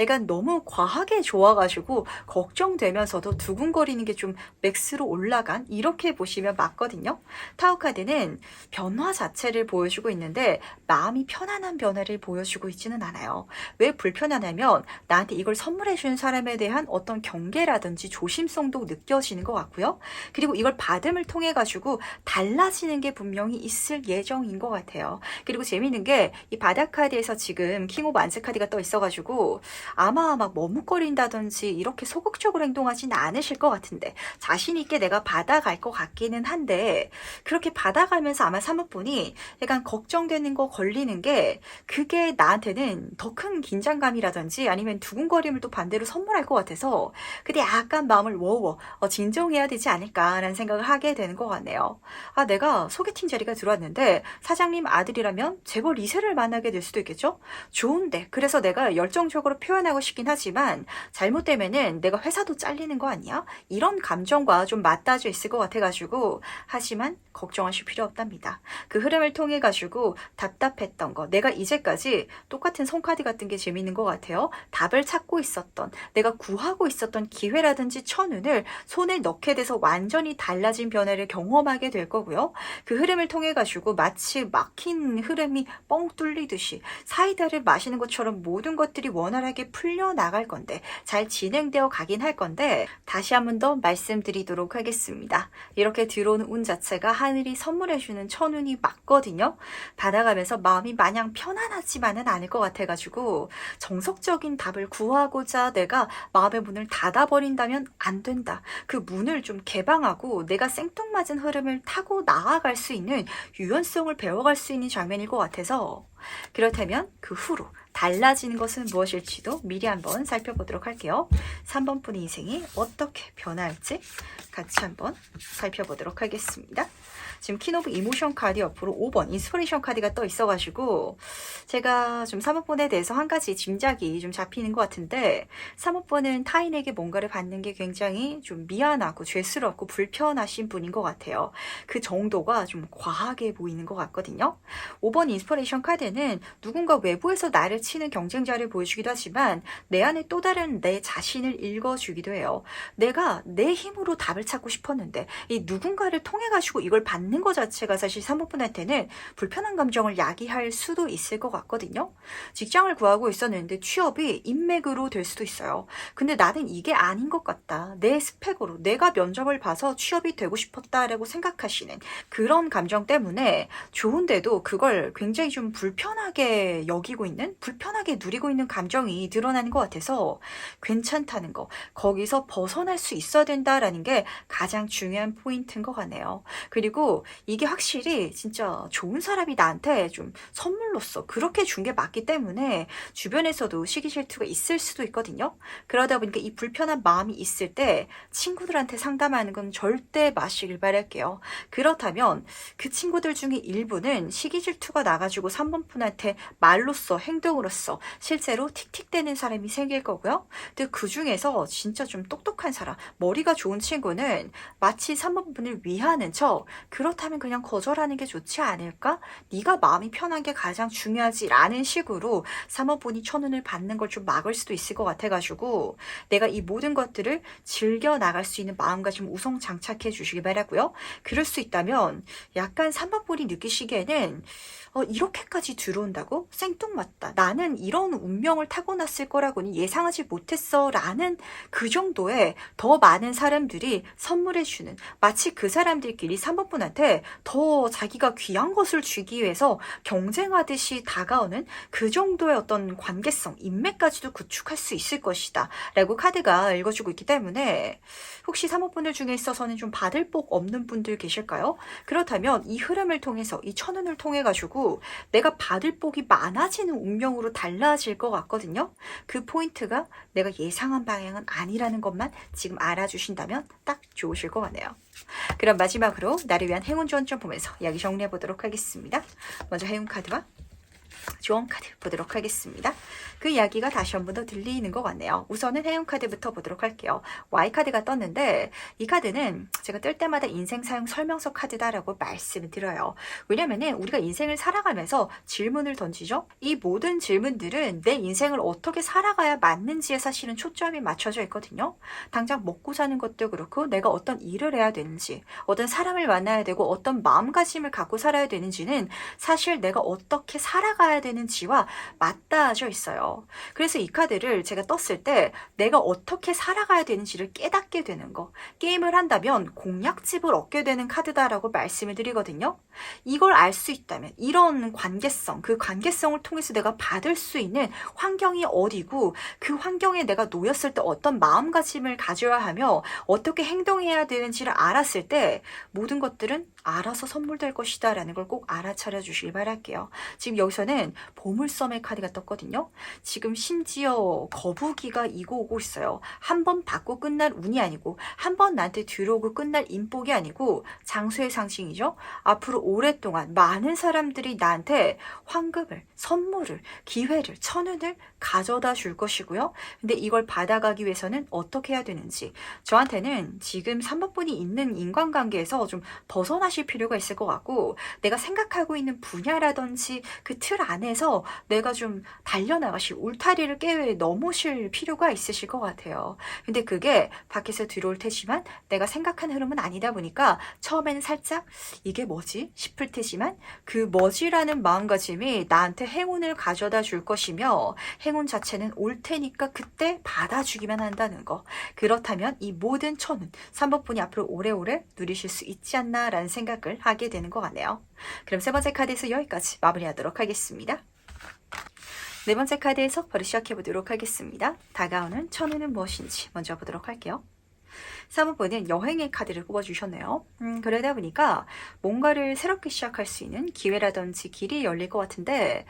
약간 너무 과하게 좋아가지고 걱정되면서도 두근거리는 게 좀 맥스로 올라간 이렇게 보시면 맞거든요. 타워 카드는 변화 자체를 보여주고 있는데 마음이 편안한 변화를 보여주고 있지는 않아요. 왜 불편하냐면 나한테 이걸 선물해주는 사람에 대한 어떤 경계라든지 조심성도 느껴지는 것 같고요. 그리고 이걸 받음을 통해 가지고 달라지는 게 분명히 있을 예정인 것 같아요. 그리고 재미있는 게 이 바다카드에서 지금 킹 오브 안스 카드가 떠 있어가지고 아마 막 머뭇거린다든지 이렇게 소극적으로 행동하진 않으실 것 같은데, 자신 있게 내가 받아갈 것 같기는 한데, 그렇게 받아가면서 아마 사모분이 약간 걱정되는 거, 걸리는 게 그게 나한테는 더 큰 긴장감이라든지 아니면 두근거림을 또 반대로 선물할 것 같아서 근데 약간 마음을 진정해야 되지 않을까라는 생각을 하게 되는 것 같네요. 아, 내가 소개팅 자리가 들어왔는데 사장님 아들이라면 재벌 2세를 만나게 될 수도 있겠죠? 좋은데, 그래서 내가 열정적으로 표현하고 싶긴 하지만 잘못되면은 내가 회사도 잘리는 거 아니야? 이런 감정과 좀 맞닿아져 있을 것 같아가지고, 하지만 걱정하실 필요 없답니다. 그 흐름을 통해 가지고 답답했던 거, 내가 이제까지 똑같은 손카드 같은 게 재밌는 것 같아요. 답을 찾고 있었던, 내가 구하고 있었던 기회라든지 천운을 손에 넣게 돼서 완전히 달라진 변화를 경험하게 될 거고요. 그 흐름을 통해 가지고 마치 막힌 흐름이 뻥 뚫리듯이 사이다를 마시는 것처럼 모든 것들이 원활하게 풀려나갈 건데, 잘 진행되어 가긴 할 건데, 다시 한 번 더 말씀드리도록 하겠습니다. 이렇게 들어오는 운 자체가 하늘이 선물해주는 천운이 맞거든요. 받아가면서 마음이 마냥 편안하지만은 않을 것 같아가지고 정석적인 답을 구하고자 내가 마음의 문을 닫아버린다면 안 된다. 그 문을 좀 개방하고 내가 생뚱맞은 흐름을 타고 나아갈 수 있는 유연성을 배워갈 수 있는 장면일 것 같아서, 그렇다면 그 후로 달라지는 것은 무엇일지도 미리 한번 살펴보도록 할게요. 3번 분의 인생이 어떻게 변화할지 같이 한번 살펴보도록 하겠습니다. 지금 퀸 오브 이모션 카드 옆으로 5번 인스피레이션 카드가 떠 있어가지고 제가 좀 3호번에 대해서 한 가지 짐작이 좀 잡히는 것 같은데, 3호번은 타인에게 뭔가를 받는 게 굉장히 좀 미안하고 죄스럽고 불편하신 분인 것 같아요. 그 정도가 좀 과하게 보이는 것 같거든요. 5번 인스피레이션 카드는 누군가 외부에서 나를 치는 경쟁자를 보여주기도 하지만 내 안에 또 다른 내 자신을 읽어주기도 해요. 내가 내 힘으로 답을 찾고 싶었는데 이 누군가를 통해 가지고 이걸 받는 것 자체가 사실 3호분한테는 불편한 감정을 야기할 수도 있을 것 같거든요. 직장을 구하고 있었는데 취업이 인맥으로 될 수도 있어요. 근데 나는 이게 아닌 것 같다. 내 스펙으로 내가 면접을 봐서 취업이 되고 싶었다라고 생각하시는 그런 감정 때문에 좋은데도 그걸 굉장히 좀 불편하게 여기고 있는, 불편하게 누리고 있는 감정이 드러나는 것 같아서 괜찮다는 거, 거기서 벗어날 수 있어야 된다라는 게 가장 중요한 포인트인 것 같네요. 그리고 이게 확실히 진짜 좋은 사람이 나한테 좀 선물로서 그렇게 준 게 맞기 때문에 주변에서도 시기 질투가 있을 수도 있거든요. 그러다 보니까 이 불편한 마음이 있을 때 친구들한테 상담하는 건 절대 마시길 바랄게요. 그렇다면 그 친구들 중에 일부는 시기 질투가 나가지고 3번 분한테 말로써 행동으로써 실제로 틱틱대는 사람이 생길 거고요. 근데 그 중에서 진짜 좀 똑똑한 사람, 머리가 좋은 친구는 마치 3번 분을 위하는 척, 그렇다면 그냥 거절하는 게 좋지 않을까? 네가 마음이 편한 게 가장 중요하지 라는 식으로 3번 분이 천운을 받는 걸 좀 막을 수도 있을 것 같아가지고 내가 이 모든 것들을 즐겨 나갈 수 있는 마음가짐 우선 장착해 주시기 바라고요. 그럴 수 있다면 약간 3번 분이 느끼시기에는 이렇게까지 들어온다고? 생뚱맞다. 나는 이런 운명을 타고났을 거라고는 예상하지 못했어. 라는 그 정도의 더 많은 사람들이 선물해주는, 마치 그 사람들끼리 3번 분한테 더 자기가 귀한 것을 주기 위해서 경쟁하듯이 다가오는 그 정도의 어떤 관계성, 인맥까지도 구축할 수 있을 것이다. 라고 카드가 읽어주고 있기 때문에 혹시 3번 분들 중에 있어서는 좀 받을 복 없는 분들 계실까요? 그렇다면 이 흐름을 통해서, 이 천운을 통해 가지고 내가 받을 복이 많아지는 운명으로 달라질 것 같거든요. 그 포인트가 내가 예상한 방향은 아니라는 것만 지금 알아주신다면 딱 좋으실 것 같네요. 그럼 마지막으로 나를 위한 행운 조언 보면서 이야기 정리해 보도록 하겠습니다. 먼저 행운 카드와 조언 카드 보도록 하겠습니다. 그 이야기가 다시 한 번 더 들리는 것 같네요. 우선은 행운 카드부터 보도록 할게요. Y 카드가 떴는데 이 카드는 제가 뜰 때마다 인생 사용 설명서 카드다라고 말씀을 드려요. 왜냐면은 우리가 인생을 살아가면서 질문을 던지죠. 이 모든 질문들은 내 인생을 어떻게 살아가야 맞는지에 사실은 초점이 맞춰져 있거든요. 당장 먹고 사는 것도 그렇고 내가 어떤 일을 해야 되는지, 어떤 사람을 만나야 되고 어떤 마음가짐을 갖고 살아야 되는지는 사실 내가 어떻게 살아가야 살아가야 되는지와 맞닿아져 있어요. 그래서 이 카드를 제가 떴을 때 내가 어떻게 살아가야 되는지를 깨닫게 되는 거. 게임을 한다면 공략집을 얻게 되는 카드다라고 말씀을 드리거든요. 이걸 알 수 있다면 이런 관계성, 그 관계성을 통해서 내가 받을 수 있는 환경이 어디고 그 환경에 내가 놓였을 때 어떤 마음가짐을 가져야 하며 어떻게 행동해야 되는지를 알았을 때 모든 것들은 알아서 선물될 것이다 라는 걸 꼭 알아차려 주시길 바랄게요. 지금 여기서는 보물섬의 카드가 떴거든요. 지금 심지어 거북이가 이고 오고 있어요. 한 번 받고 끝날 운이 아니고 한 번 나한테 들어오고 끝날 인복이 아니고 장수의 상징이죠. 앞으로 오랫동안 많은 사람들이 나한테 환급을, 선물을, 기회를, 천운을 가져다 줄 것이고요. 근데 이걸 받아가기 위해서는 어떻게 해야 되는지 저한테는 지금 3번 분이 있는 인간관계에서 좀 벗어나실 필요가 있을 것 같고 내가 생각하고 있는 분야라든지 그 틀 안에서 내가 좀 달려나가실 울타리를 깨 넘으실 필요가 있으실 것 같아요. 근데 그게 밖에서 들어올 테지만 내가 생각한 흐름은 아니다 보니까 처음에는 살짝 이게 뭐지 싶을 테지만 그 뭐지라는 마음가짐이 나한테 행운을 가져다 줄 것이며 행운 자체는 올 테니까 그때 받아주기만 한다는 거. 그렇다면 이 모든 천운 3번 분이 앞으로 오래오래 누리실 수 있지 않나라는 생각을 하게 되는 것 같네요. 그럼 세 번째 카드에서 여기까지 마무리하도록 하겠습니다. 네 번째 카드 해석 바로 시작해보도록 하겠습니다. 다가오는 천운은 무엇인지 먼저 보도록 할게요. 3번 분은 여행의 카드를 꼽아주셨네요. 그러다 보니까 뭔가를 새롭게 시작할 수 있는 기회라든지 길이 열릴 것 같은데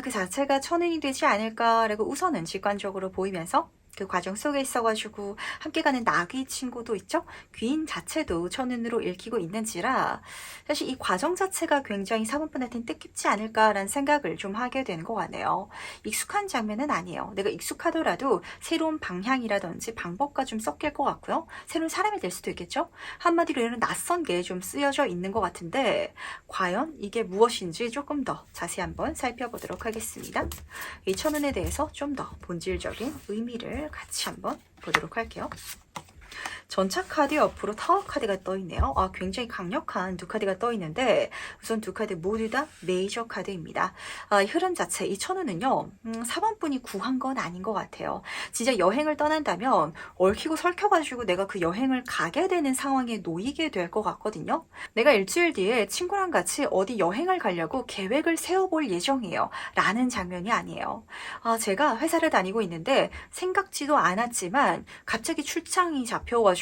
그 자체가 천운이 되지 않을까라고 우선은 직관적으로 보이면서 그 과정 속에 있어가지고 함께 가는 나귀 친구도 있죠. 귀인 자체도 천운으로 읽히고 있는지라 사실 이 과정 자체가 굉장히 4번 분한테는 뜻깊지 않을까라는 생각을 좀 하게 되는 것 같네요. 익숙한 장면은 아니에요. 내가 익숙하더라도 새로운 방향이라든지 방법과 좀 섞일 것 같고요. 새로운 사람이 될 수도 있겠죠. 한마디로 이런 낯선 게 좀 쓰여져 있는 것 같은데 과연 이게 무엇인지 조금 더 자세히 한번 살펴보도록 하겠습니다. 이 천운에 대해서 좀 더 본질적인 의미를 같이 한번 보도록 할게요. 전차 카드 옆으로 타워 카드가 떠있네요. 굉장히 강력한 두 카드가 떠있는데 우선 두 카드 모두 다 메이저 카드입니다. 이 흐름 자체, 이 천운은요 4번 분이 구한 건 아닌 것 같아요. 진짜 여행을 떠난다면 얽히고 설켜가지고 내가 그 여행을 가게 되는 상황에 놓이게 될 것 같거든요. 내가 일주일 뒤에 친구랑 같이 어디 여행을 가려고 계획을 세워볼 예정이에요 라는 장면이 아니에요. 제가 회사를 다니고 있는데 생각지도 않았지만 갑자기 출장이 잡혀가지고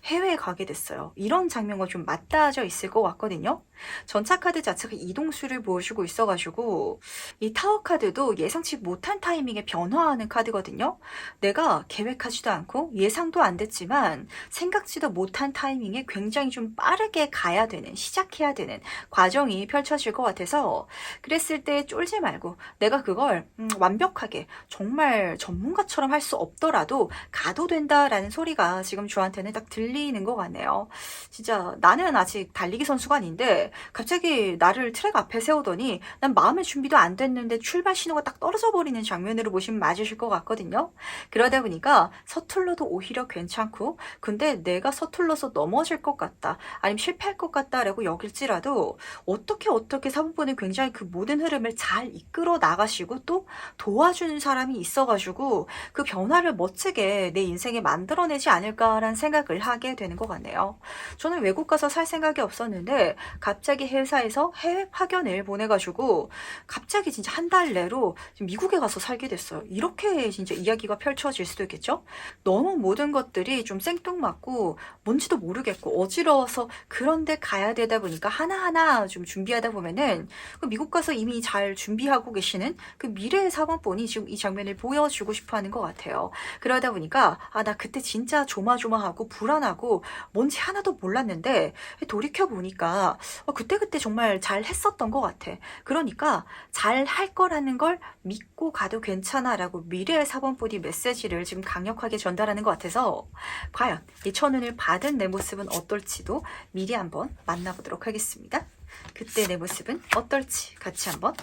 해외에 가게 됐어요. 이런 장면과 좀 맞닿아져 있을 것 같거든요. 전차 카드 자체가 이동수를 보여주고 있어가지고 이 타워 카드도 예상치 못한 타이밍에 변화하는 카드거든요. 내가 계획하지도 않고 예상도 안 됐지만 생각지도 못한 타이밍에 굉장히 좀 빠르게 가야 되는, 시작해야 되는 과정이 펼쳐질 것 같아서 그랬을 때 쫄지 말고 내가 그걸 완벽하게 정말 전문가처럼 할 수 없더라도 가도 된다라는 소리가 지금 저한테는 딱 들리는 것 같네요. 진짜 나는 아직 달리기 선수가 아닌데 갑자기 나를 트랙 앞에 세우더니 난 마음의 준비도 안 됐는데 출발 신호가 딱 떨어져 버리는 장면으로 보시면 맞으실 것 같거든요. 그러다 보니까 서툴러도 오히려 괜찮고 근데 내가 서툴러서 넘어질 것 같다 아니면 실패할 것 같다라고 여길지라도 어떻게 사본분은 굉장히 그 모든 흐름을 잘 이끌어 나가시고 또 도와주는 사람이 있어가지고 그 변화를 멋지게 내 인생에 만들어내지 않을까라는 생각을 하게 되는 것 같네요. 저는 외국 가서 살 생각이 없었는데 갑자기 회사에서 해외 파견을 보내가지고 갑자기 진짜 한 달 내로 미국에 가서 살게 됐어요. 이렇게 진짜 이야기가 펼쳐질 수도 있겠죠? 너무 모든 것들이 좀 생뚱맞고 뭔지도 모르겠고 어지러워서 그런데 가야 되다 보니까 하나하나 좀 준비하다 보면은 그 미국 가서 이미 잘 준비하고 계시는 그 미래의 사관본이 지금 이 장면을 보여주고 싶어 하는 것 같아요. 그러다 보니까 나 그때 진짜 조마조마하고 불안하고 뭔지 하나도 몰랐는데 돌이켜보니까 그때 정말 잘 했었던 것 같아. 그러니까 잘 할 거라는 걸 믿고 가도 괜찮아 라고 미래의 사본보디 메시지를 지금 강력하게 전달하는 것 같아서 과연 이 천운을 받은 내 모습은 어떨지도 미리 한번 만나보도록 하겠습니다. 그때 내 모습은 어떨지 같이 한번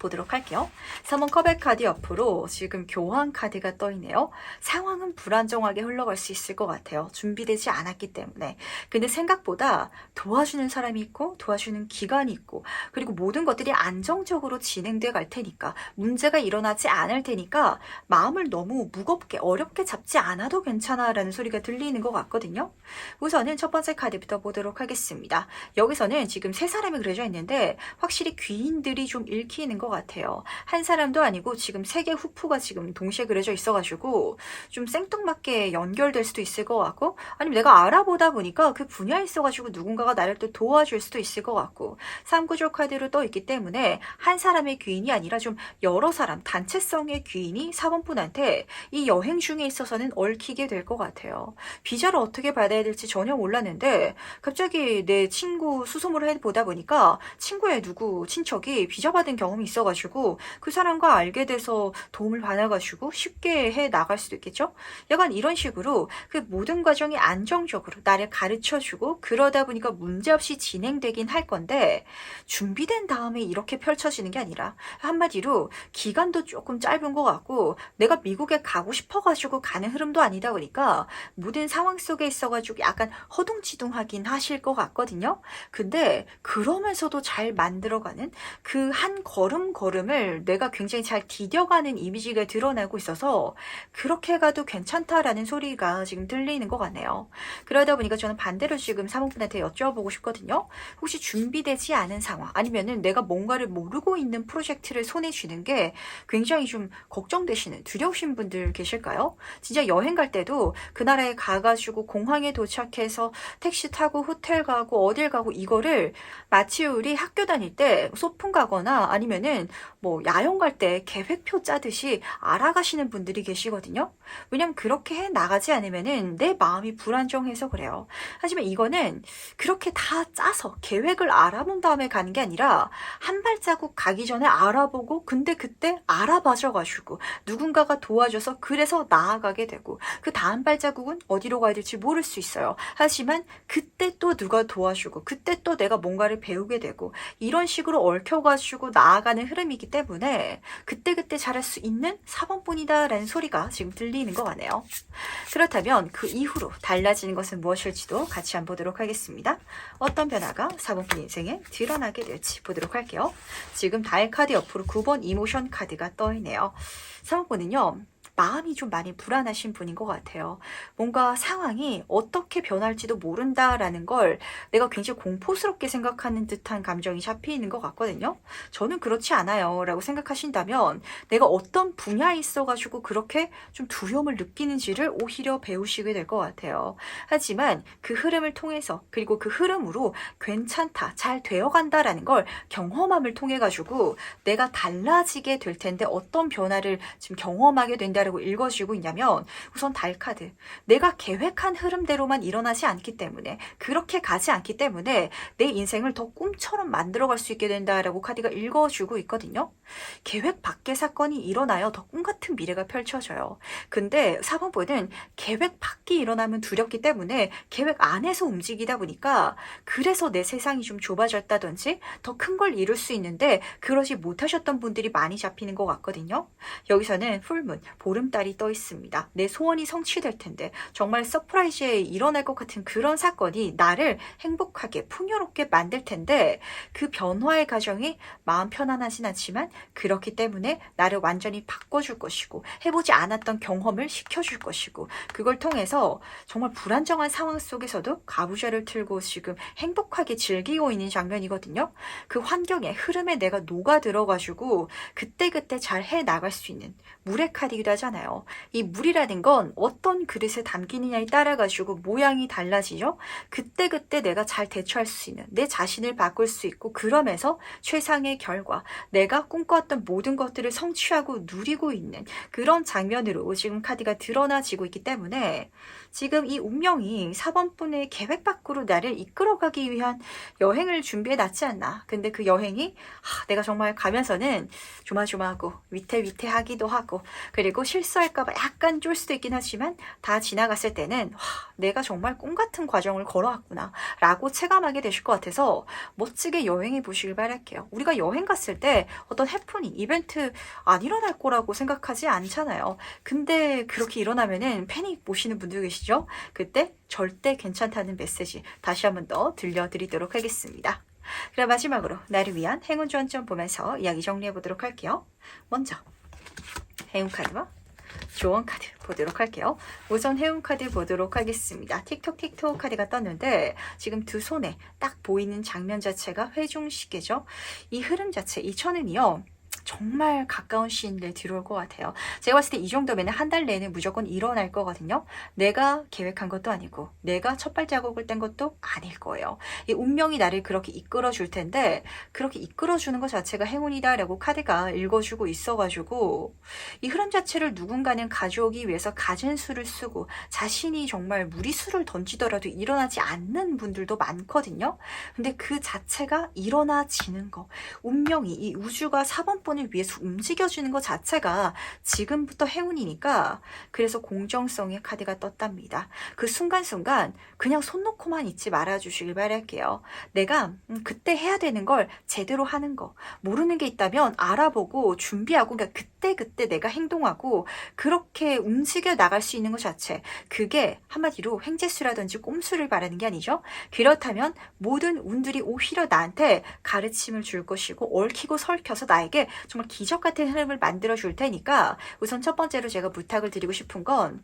보도록 할게요. 3번 컵의 카드 옆으로 지금 교환 카드가 떠있네요. 상황은 불안정하게 흘러갈 수 있을 것 같아요. 준비되지 않았기 때문에. 근데 생각보다 도와주는 사람이 있고 도와주는 기관이 있고 그리고 모든 것들이 안정적으로 진행돼 갈 테니까 문제가 일어나지 않을 테니까 마음을 너무 무겁게 어렵게 잡지 않아도 괜찮아 라는 소리가 들리는 것 같거든요. 우선은 첫 번째 카드부터 보도록 하겠습니다. 여기서는 지금 세 사람이 그려져 있는데 확실히 귀인들이 좀 읽히는 것 같아요. 한 사람도 아니고 지금 세 개 후프가 지금 동시에 그려져 있어가지고 좀 생뚱맞게 연결될 수도 있을 것 같고 아니면 내가 알아보다 보니까 그 분야에 있어가지고 누군가가 나를 또 도와줄 수도 있을 것 같고 3구조 카드로 떠 있기 때문에 한 사람의 귀인이 아니라 좀 여러 사람 단체성의 귀인이 4번 분한테 이 여행 중에 있어서는 얽히게 될 것 같아요. 비자를 어떻게 받아야 될지 전혀 몰랐는데 갑자기 내 친구 수소문을 해보다 보니까 친구의 누구 친척이 비자 받은 경험이 있어가지고 그 사람과 알게 돼서 도움을 받아가지고 쉽게 해 나갈 수도 있겠죠. 약간 이런 식으로 그 모든 과정이 안정적으로 나를 가르쳐주고 그러다 보니까 문제없이 진행되긴 할 건데 준비된 다음에 이렇게 펼쳐지는 게 아니라 한마디로 기간도 조금 짧은 것 같고 내가 미국에 가고 싶어가지고 가는 흐름도 아니다 보니까 모든 상황 속에 있어가지고 약간 허둥지둥하긴 하실 것 같거든요. 근데 그러면서도 잘 만들어가는 그 한 걸음 걸음을 내가 굉장히 잘 디뎌가는 이미지가 드러나고 있어서 그렇게 가도 괜찮다라는 소리가 지금 들리는 것 같네요. 그러다 보니까 저는 반대로 지금 사모분한테 여쭤보고 싶거든요. 혹시 준비되지 않은 상황 아니면은 내가 뭔가를 모르고 있는 프로젝트를 손에 쥐는 게 굉장히 좀 걱정되시는 두려우신 분들 계실까요? 진짜 여행 갈 때도 그 나라에 가가지고 공항에 도착해서 택시 타고 호텔 가고 어딜 가고 이거를 마치 우리 학교 다닐 때 소풍 가거나 아니면은 뭐 야영 갈 때 계획표 짜듯이 알아가시는 분들이 계시거든요. 왜냐면 그렇게 해 나가지 않으면은 내 마음이 불안정해서 그래요. 하지만 이거는 그렇게 다 짜서 계획을 알아본 다음에 가는 게 아니라 한 발자국 가기 전에 알아보고 근데 그때 알아봐져가지고 누군가가 도와줘서 그래서 나아가게 되고 그 다음 발자국은 어디로 가야 될지 모를 수 있어요. 하지만 그때 또 누가 도와주고 그때 또 내가 뭔가를 배우게 되고 이런 식으로 얽혀가지고 나아가는 흐름이기 때문에 그때그때 잘할 수 있는 4번뿐이다 라는 소리가 지금 들리는 것 같네요. 그렇다면 그 이후로 달라지는 것은 무엇일지도 같이 한번 보도록 하겠습니다. 어떤 변화가 4번뿐 인생에 드러나게 될지 보도록 할게요. 지금 달 카드 옆으로 9번 이모션 카드가 떠있네요. 4번뿐은요. 마음이 좀 많이 불안하신 분인 것 같아요. 뭔가 상황이 어떻게 변할지도 모른다라는 걸 내가 굉장히 공포스럽게 생각하는 듯한 감정이 잡히는 것 같거든요. 저는 그렇지 않아요 라고 생각하신다면 내가 어떤 분야에 있어가지고 그렇게 좀 두려움을 느끼는지를 오히려 배우시게 될 것 같아요. 하지만 그 흐름을 통해서 그리고 그 흐름으로 괜찮다, 잘 되어간다라는 걸 경험함을 통해 가지고 내가 달라지게 될 텐데 어떤 변화를 지금 경험하게 된다라고 읽어주고 있냐면 우선 달 카드 내가 계획한 흐름대로만 일어나지 않기 때문에 그렇게 가지 않기 때문에 내 인생을 더 꿈처럼 만들어갈 수 있게 된다라고 카드가 읽어주고 있거든요. 계획 밖의 사건이 일어나요. 더 꿈같은 미래가 펼쳐져요. 근데 4번분은 계획 밖이 일어나면 두렵기 때문에 계획 안에서 움직이다 보니까 그래서 내 세상이 좀 좁아졌다든지 더 큰 걸 이룰 수 있는데 그러지 못하셨던 분들이 많이 잡히는 것 같거든요. 여기서는 풀문, 보름달이 떠 있습니다. 내 소원이 성취될 텐데 정말 서프라이즈에 일어날 것 같은 그런 사건이 나를 행복하게 풍요롭게 만들 텐데 그 변화의 과정이 마음 편안하진 않지만 그렇기 때문에 나를 완전히 바꿔줄 것이고 해보지 않았던 경험을 시켜줄 것이고 그걸 통해서 정말 불안정한 상황 속에서도 가부좌를 틀고 지금 행복하게 즐기고 있는 장면이거든요. 그 환경에 흐름에 내가 녹아들어가지고 그때그때 잘 해나갈 수 있는 물의 카드이기도 하잖아요. 이 물이라는 건 어떤 그릇에 담기느냐에 따라 가지고 모양이 달라지죠. 그때그때 내가 잘 대처할 수 있는 내 자신을 바꿀 수 있고 그러면서 최상의 결과 내가 꿈꿔왔던 모든 것들을 성취하고 누리고 있는 그런 장면으로 지금 카드가 드러나지고 있기 때문에 지금 이 운명이 4번분의 계획 밖으로 나를 이끌어가기 위한 여행을 준비해 놨지 않나. 근데 그 여행이 내가 정말 가면서는 조마조마하고 위태위태하기도 하고 그리고 실수할까봐 약간 쫄 수도 있긴 하지만 다 지나갔을 때는 와, 내가 정말 꿈 같은 과정을 걸어왔구나 라고 체감하게 되실 것 같아서 멋지게 여행해 보시길 바랄게요. 우리가 여행 갔을 때 어떤 해프닝, 이벤트 안 일어날 거라고 생각하지 않잖아요. 근데 그렇게 일어나면은 패닉 보시는 분들 계시죠? 그때 절대 괜찮다는 메시지 다시 한번 더 들려드리도록 하겠습니다. 그럼 마지막으로 나를 위한 행운 조언점 보면서 이야기 정리해 보도록 할게요. 먼저 행운 카드와 조언 카드 보도록 할게요. 우선 행운 카드 보도록 하겠습니다. 틱톡 카드가 떴는데 지금 두 손에 딱 보이는 장면 자체가 회중시계죠. 이 흐름 자체, 이 천은이요. 정말 가까운 시일 내에 들어올 것 같아요. 제가 봤을 때 이 정도면 한 달 내에는 무조건 일어날 거거든요. 내가 계획한 것도 아니고 내가 첫 발자국을 뗀 것도 아닐 거예요. 이 운명이 나를 그렇게 이끌어 줄 텐데 그렇게 이끌어 주는 것 자체가 행운이다라고 카드가 읽어주고 있어가지고 이 흐름 자체를 누군가는 가져오기 위해서 가진 수를 쓰고 자신이 정말 무리수를 던지더라도 일어나지 않는 분들도 많거든요. 근데 그 자체가 일어나지는 거, 운명이 이 우주가 4번권을 위해서 움직여주는 것 자체가 지금부터 행운이니까 그래서 공정성의 카드가 떴답니다. 그 순간순간 그냥 손 놓고만 있지 말아주시길 바랄게요. 내가 그때 해야 되는 걸 제대로 하는 거, 모르는 게 있다면 알아보고 준비하고 그러니까 그때 내가 행동하고 그렇게 움직여 나갈 수 있는 것 자체, 그게 한마디로 횡재수라든지 꼼수를 바라는 게 아니죠. 그렇다면 모든 운들이 오히려 나한테 가르침을 줄 것이고 얽히고 설켜서 나에게 정말 기적 같은 흐름을 만들어 줄 테니까 우선 첫 번째로 제가 부탁을 드리고 싶은 건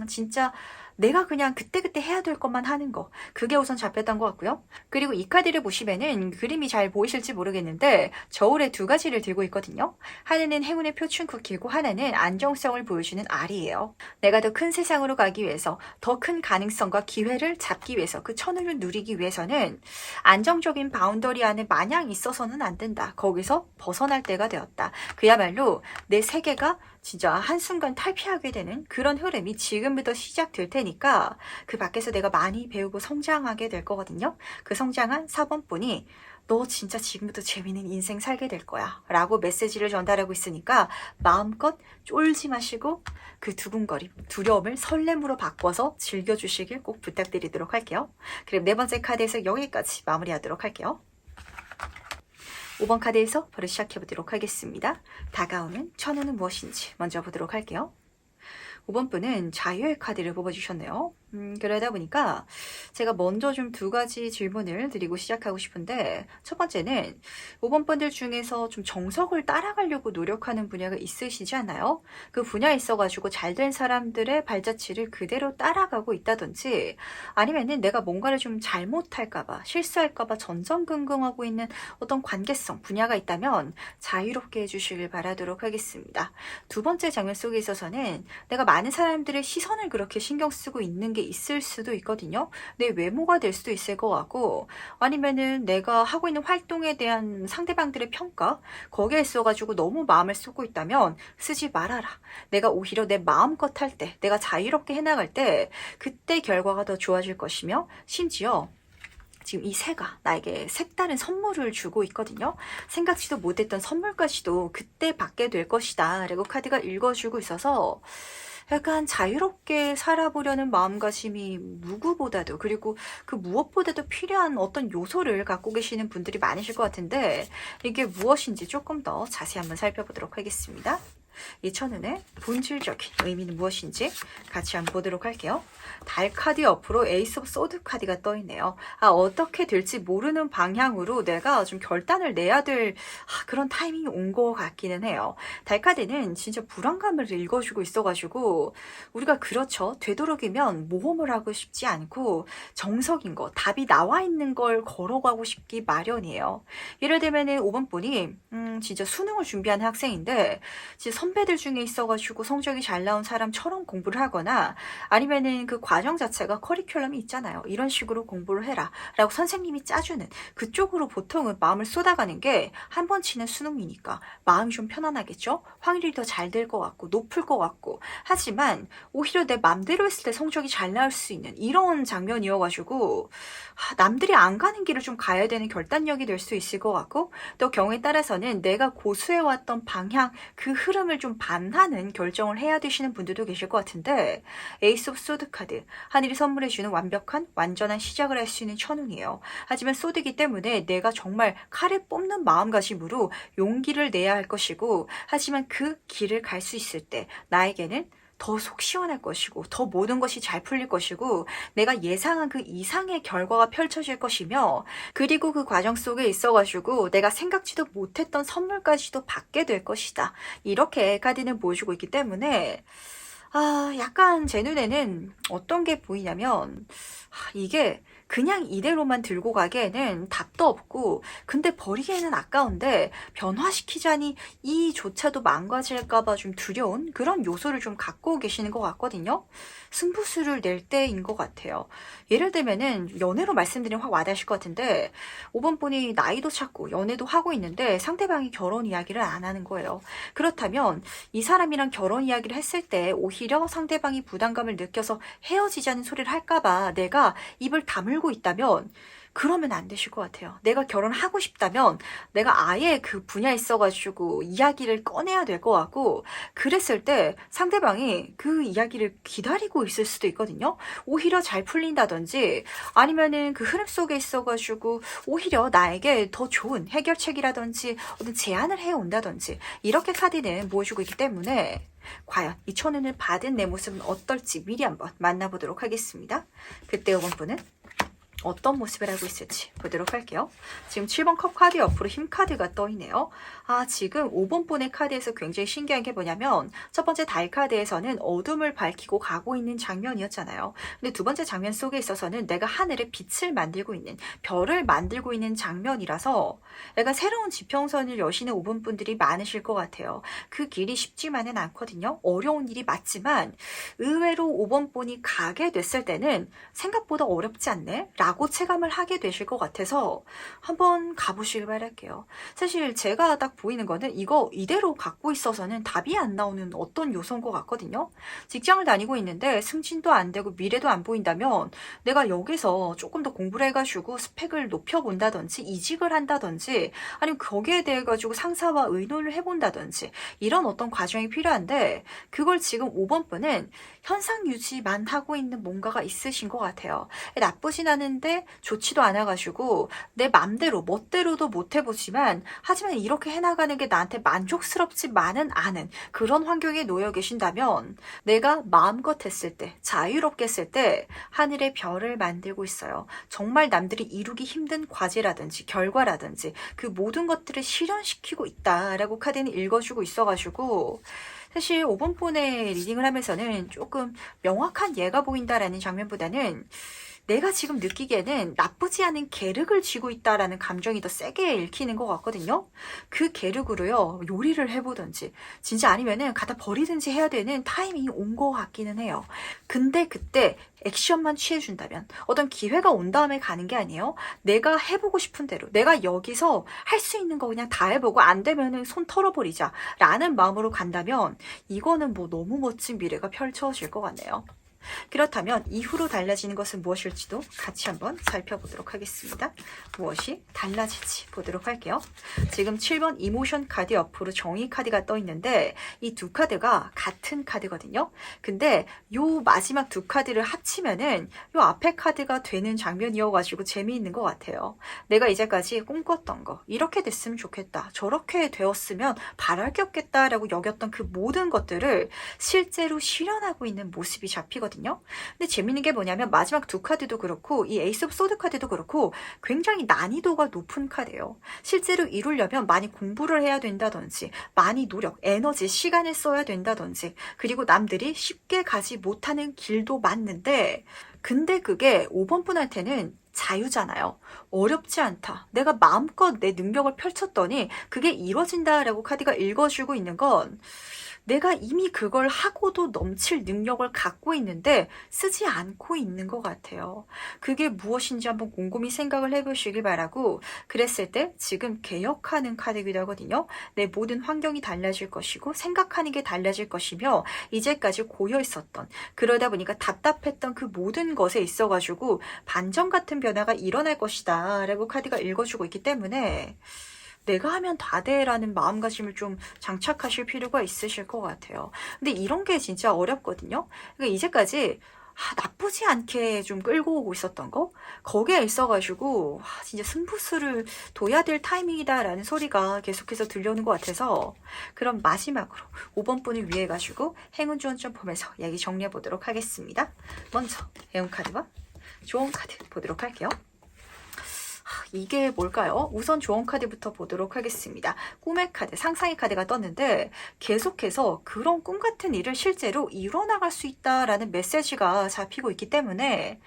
진짜 내가 그냥 그때그때 해야 될 것만 하는 거, 그게 우선 잡혔던 것 같고요. 그리고 이 카드를 보시면은 그림이 잘 보이실지 모르겠는데 저울에 두 가지를 들고 있거든요. 하나는 행운의 표춘 쿠키고 하나는 안정성을 보여주는 알이에요. 내가 더 큰 세상으로 가기 위해서, 더 큰 가능성과 기회를 잡기 위해서, 그 천운을 누리기 위해서는 안정적인 바운더리 안에 마냥 있어서는 안 된다. 거기서 벗어날 때가 되었다. 그야말로 내 세계가 진짜 한순간 탈피하게 되는 그런 흐름이 지금부터 시작될 테니까 그 밖에서 내가 많이 배우고 성장하게 될 거거든요. 그 성장한 4번 분이 너 진짜 지금부터 재밌는 인생 살게 될 거야 라고 메시지를 전달하고 있으니까 마음껏 쫄지 마시고 그 두근거림, 두려움을 설렘으로 바꿔서 즐겨주시길 꼭 부탁드리도록 할게요. 그리고 네 번째 카드에서 여기까지 마무리하도록 할게요. 5번 카드에서 바로 시작해보도록 하겠습니다. 다가오는 천운은 무엇인지 먼저 보도록 할게요. 5번 분은 자유의 카드를 뽑아주셨네요. 그러다 보니까 제가 먼저 좀 두 가지 질문을 드리고 시작하고 싶은데 첫 번째는 5번 분들 중에서 좀 정석을 따라가려고 노력하는 분야가 있으시지 않나요? 그 분야에 있어가지고 잘된 사람들의 발자취를 그대로 따라가고 있다든지 아니면은 내가 뭔가를 좀 잘못할까봐 실수할까봐 전전긍긍하고 있는 어떤 관계성 분야가 있다면 자유롭게 해주시길 바라도록 하겠습니다. 두 번째 장면 속에 있어서는 내가 많은 사람들의 시선을 그렇게 신경 쓰고 있는 게 있을 수도 있거든요. 내 외모가 될 수도 있을 것 같고 아니면은 내가 하고 있는 활동에 대한 상대방들의 평가 거기에 있어가지고 너무 마음을 쏟고 있다면 쓰지 말아라. 내가 오히려 내 마음껏 할 때 내가 자유롭게 해나갈 때 그때 결과가 더 좋아질 것이며 심지어 지금 이 새가 나에게 색다른 선물을 주고 있거든요. 생각지도 못했던 선물까지도 그때 받게 될 것이다 라고 카드가 읽어주고 있어서 약간 자유롭게 살아보려는 마음가짐이 누구보다도 그리고 그 무엇보다도 필요한 어떤 요소를 갖고 계시는 분들이 많으실 것 같은데 이게 무엇인지 조금 더 자세히 한번 살펴보도록 하겠습니다. 이 천운의 본질적인 의미는 무엇인지 같이 한번 보도록 할게요. 달 카드 옆으로 에이스 오브 소드 카드가 떠있네요. 어떻게 될지 모르는 방향으로 내가 좀 결단을 내야 될 그런 타이밍이 온 것 같기는 해요. 달 카드는 진짜 불안감을 읽어주고 있어가지고 우리가 그렇죠. 되도록이면 모험을 하고 싶지 않고 정석인 거, 답이 나와 있는 걸 걸어가고 싶기 마련이에요. 예를 들면은 5번 분이 진짜 수능을 준비하는 학생인데 진짜 선배들 중에 있어가지고 성적이 잘 나온 사람처럼 공부를 하거나 아니면은 그 과정 자체가 커리큘럼이 있잖아요. 이런 식으로 공부를 해라 라고 선생님이 짜주는 그쪽으로 보통은 마음을 쏟아가는 게 한 번 치는 수능이니까 마음이 좀 편안하겠죠? 확률이 더 잘 될 것 같고 높을 것 같고 하지만 오히려 내 맘대로 했을 때 성적이 잘 나올 수 있는 이런 장면이어가지고 남들이 안 가는 길을 좀 가야 되는 결단력이 될 수 있을 것 같고 또 경우에 따라서는 내가 고수해왔던 방향 그 흐름을 인생을 좀 반하는 결정을 해야 되시는 분들도 계실 것 같은데, 에이스 오브 소드 카드, 하늘이 선물해주는 완벽한 완전한 시작을 할 수 있는 천운이에요. 하지만 소드이기 때문에 내가 정말 칼을 뽑는 마음가짐으로 용기를 내야 할 것이고, 하지만 그 길을 갈 수 있을 때 나에게는 더 속 시원할 것이고, 더 모든 것이 잘 풀릴 것이고, 내가 예상한 그 이상의 결과가 펼쳐질 것이며, 그리고 그 과정 속에 있어가지고 내가 생각지도 못했던 선물까지도 받게 될 것이다. 이렇게 카드는 보여주고 있기 때문에 약간 제 눈에는 어떤 게 보이냐면, 이게 그냥 이대로만 들고 가기에는 답도 없고, 근데 버리기에는 아까운데 변화시키자니 이조차도 망가질까봐 좀 두려운 그런 요소를 좀 갖고 계시는 것 같거든요. 승부수를 낼 때인 것 같아요. 예를 들면은 연애로 말씀드리면 확 와닿으실 것 같은데, 5번 분이 나이도 찾고 연애도 하고 있는데 상대방이 결혼 이야기를 안 하는 거예요. 그렇다면 이 사람이랑 결혼 이야기를 했을 때 오히려 상대방이 부담감을 느껴서 헤어지자는 소리를 할까봐 내가 입을 다물고 있다면, 그러면 안 되실 것 같아요. 내가 결혼하고 싶다면 내가 아예 그 분야에 있어가지고 이야기를 꺼내야 될 것 같고, 그랬을 때 상대방이 그 이야기를 기다리고 있을 수도 있거든요. 오히려 잘 풀린다든지, 아니면은 그 흐름 속에 있어가지고 오히려 나에게 더 좋은 해결책이라든지 어떤 제안을 해온다든지, 이렇게 카드는 보여주고 있기 때문에 과연 이 천운을 받은 내 모습은 어떨지 미리 한번 만나보도록 하겠습니다. 그때 5번 분은 어떤 모습을 하고 있을지 보도록 할게요. 지금 7번 컵 카드 옆으로 힘 카드가 떠있네요. 지금 5번 분의 카드에서 굉장히 신기한 게 뭐냐면, 첫 번째 달 카드에서는 어둠을 밝히고 가고 있는 장면이었잖아요. 근데 두 번째 장면 속에 있어서는 내가 하늘에 빛을 만들고 있는, 별을 만들고 있는 장면이라서 약간 새로운 지평선을 여시는 5번 분들이 많으실 것 같아요. 그 길이 쉽지만은 않거든요. 어려운 일이 맞지만 의외로 5번 분이 가게 됐을 때는 생각보다 어렵지 않네? 라고 체감을 하게 되실 것 같아서 한번 가보시길 바랄게요. 사실 제가 딱 보이는 거는 이거 이대로 갖고 있어서는 답이 안 나오는 어떤 요소인 것 같거든요. 직장을 다니고 있는데 승진도 안 되고 미래도 안 보인다면, 내가 여기서 조금 더 공부를 해가지고 스펙을 높여본다든지 이직을 한다든지, 아니면 거기에 대해 가지고 상사와 의논을 해본다든지, 이런 어떤 과정이 필요한데, 그걸 지금 5번 분은 현상 유지만 하고 있는 뭔가가 있으신 것 같아요. 나쁘진 않은데 좋지도 않아가지고 내 맘대로 멋대로도 못 해보지만, 하지만 이렇게 해나가는 게 나한테 만족스럽지만은 않은 그런 환경에 놓여 계신다면, 내가 마음껏 했을 때, 자유롭게 했을 때 하늘의 별을 만들고 있어요. 정말 남들이 이루기 힘든 과제라든지 결과라든지 그 모든 것들을 실현시키고 있다라고 카드는 읽어주고 있어가지고, 사실 5번 폰의 리딩을 하면서는 조금 명확한 예가 보인다라는 장면보다는 내가 지금 느끼기에는 나쁘지 않은 계륵을 쥐고 있다라는 감정이 더 세게 읽히는 것 같거든요. 그 계륵으로요, 요리를 해보든지, 진짜 아니면은 갖다 버리든지 해야 되는 타이밍이 온 것 같기는 해요. 근데 그때 액션만 취해준다면, 어떤 기회가 온 다음에 가는 게 아니에요. 내가 해보고 싶은 대로, 내가 여기서 할 수 있는 거 그냥 다 해보고 안 되면은 손 털어버리자 라는 마음으로 간다면, 이거는 뭐 너무 멋진 미래가 펼쳐질 것 같네요. 그렇다면 이후로 달라지는 것은 무엇일지도 같이 한번 살펴보도록 하겠습니다. 무엇이 달라질지 보도록 할게요. 지금 7번 이모션 카드 옆으로 정의 카드가 떠 있는데, 이 두 카드가 같은 카드거든요. 근데 요 마지막 두 카드를 합치면은 요 앞에 카드가 되는 장면이어가지고 재미있는 것 같아요. 내가 이제까지 꿈꿨던 거, 이렇게 됐으면 좋겠다, 저렇게 되었으면 바랄 게 없겠다라고 여겼던 그 모든 것들을 실제로 실현하고 있는 모습이 잡히거든요. 근데 재밌는 게 뭐냐면, 마지막 두 카드도 그렇고 이 에이스 오브 소드 카드도 그렇고 굉장히 난이도가 높은 카드예요. 실제로 이루려면 많이 공부를 해야 된다든지, 많이 노력, 에너지, 시간을 써야 된다든지, 그리고 남들이 쉽게 가지 못하는 길도 맞는데, 근데 그게 5번 분한테는 자유잖아요. 어렵지 않다. 내가 마음껏 내 능력을 펼쳤더니 그게 이루어진다라고 카드가 읽어주고 있는 건, 내가 이미 그걸 하고도 넘칠 능력을 갖고 있는데 쓰지 않고 있는 것 같아요. 그게 무엇인지 한번 곰곰이 생각을 해보시길 바라고, 그랬을 때 지금 개혁하는 카드이기도 하거든요. 내 모든 환경이 달라질 것이고 생각하는 게 달라질 것이며, 이제까지 고여 있었던, 그러다 보니까 답답했던 그 모든 것에 있어가지고 반전 같은 변화가 일어날 것이다 라고 카드가 읽어주고 있기 때문에, 내가 하면 다 돼라는 마음가짐을 좀 장착하실 필요가 있으실 것 같아요. 근데 이런 게 진짜 어렵거든요. 그러니까 이제까지 나쁘지 않게 좀 끌고 오고 있었던 거 거기에 있어가지고 진짜 승부수를 둬야 될 타이밍이다라는 소리가 계속해서 들려오는 것 같아서, 그럼 마지막으로 5번 분을 위해 가지고 행운 좋은 점 보면서 이야기 정리해 보도록 하겠습니다. 먼저 행운 카드와 좋은 카드 보도록 할게요. 이게 뭘까요? 우선 좋은 카드부터 보도록 하겠습니다. 꿈의 카드, 상상의 카드가 떴는데 계속해서 그런 꿈 같은 일을 실제로 이뤄나갈 수 있다라는 메시지가 잡히고 있기 때문에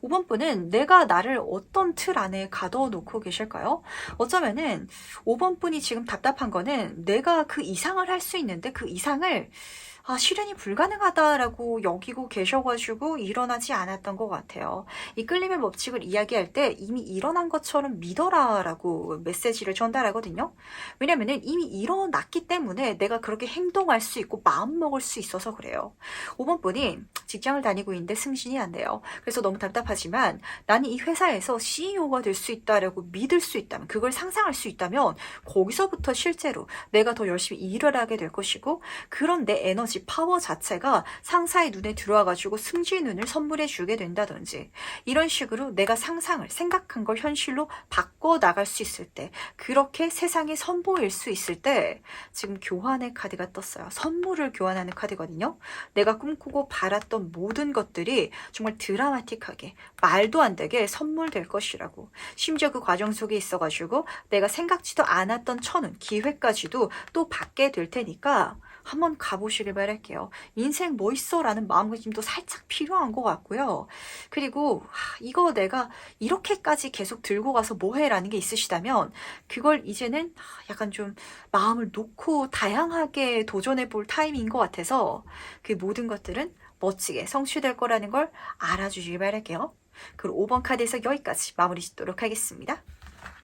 5번 분은 내가 나를 어떤 틀 안에 가둬 놓고 계실까요? 어쩌면은 5번 분이 지금 답답한 거는 내가 그 이상을 할 수 있는데 그 이상을 실현이 불가능하다라고 여기고 계셔가지고 일어나지 않았던 것 같아요. 이 끌림의 법칙을 이야기할 때 이미 일어난 것처럼 믿어라라고 메시지를 전달하거든요. 왜냐면은 이미 일어났기 때문에 내가 그렇게 행동할 수 있고 마음먹을 수 있어서 그래요. 5번 분이 직장을 다니고 있는데 승진이 안 돼요. 그래서 너무 답답하지만 나는 이 회사에서 CEO가 될 수 있다라고 믿을 수 있다면, 그걸 상상할 수 있다면 거기서부터 실제로 내가 더 열심히 일을 하게 될 것이고, 그런 내 에너지 파워 자체가 상사의 눈에 들어와가지고 승진운을 선물해 주게 된다든지, 이런 식으로 내가 상상을, 생각한 걸 현실로 바꿔 나갈 수 있을 때, 그렇게 세상에 선보일 수 있을 때 지금 교환의 카드가 떴어요. 선물을 교환하는 카드거든요. 내가 꿈꾸고 바랐던 모든 것들이 정말 드라마틱하게 말도 안 되게 선물될 것이라고. 심지어 그 과정 속에 있어가지고 내가 생각지도 않았던 천운, 기회까지도 또 받게 될 테니까 한번 가보시길 바랄게요. 인생 뭐 있어? 라는 마음가짐도 살짝 필요한 것 같고요. 그리고 이거 내가 이렇게까지 계속 들고 가서 뭐해? 라는 게 있으시다면 그걸 이제는 약간 좀 마음을 놓고 다양하게 도전해 볼 타이밍인 것 같아서 그 모든 것들은 멋지게 성취될 거라는 걸 알아주시길 바랄게요. 그럼 5번 카드에서 여기까지 마무리 짓도록 하겠습니다.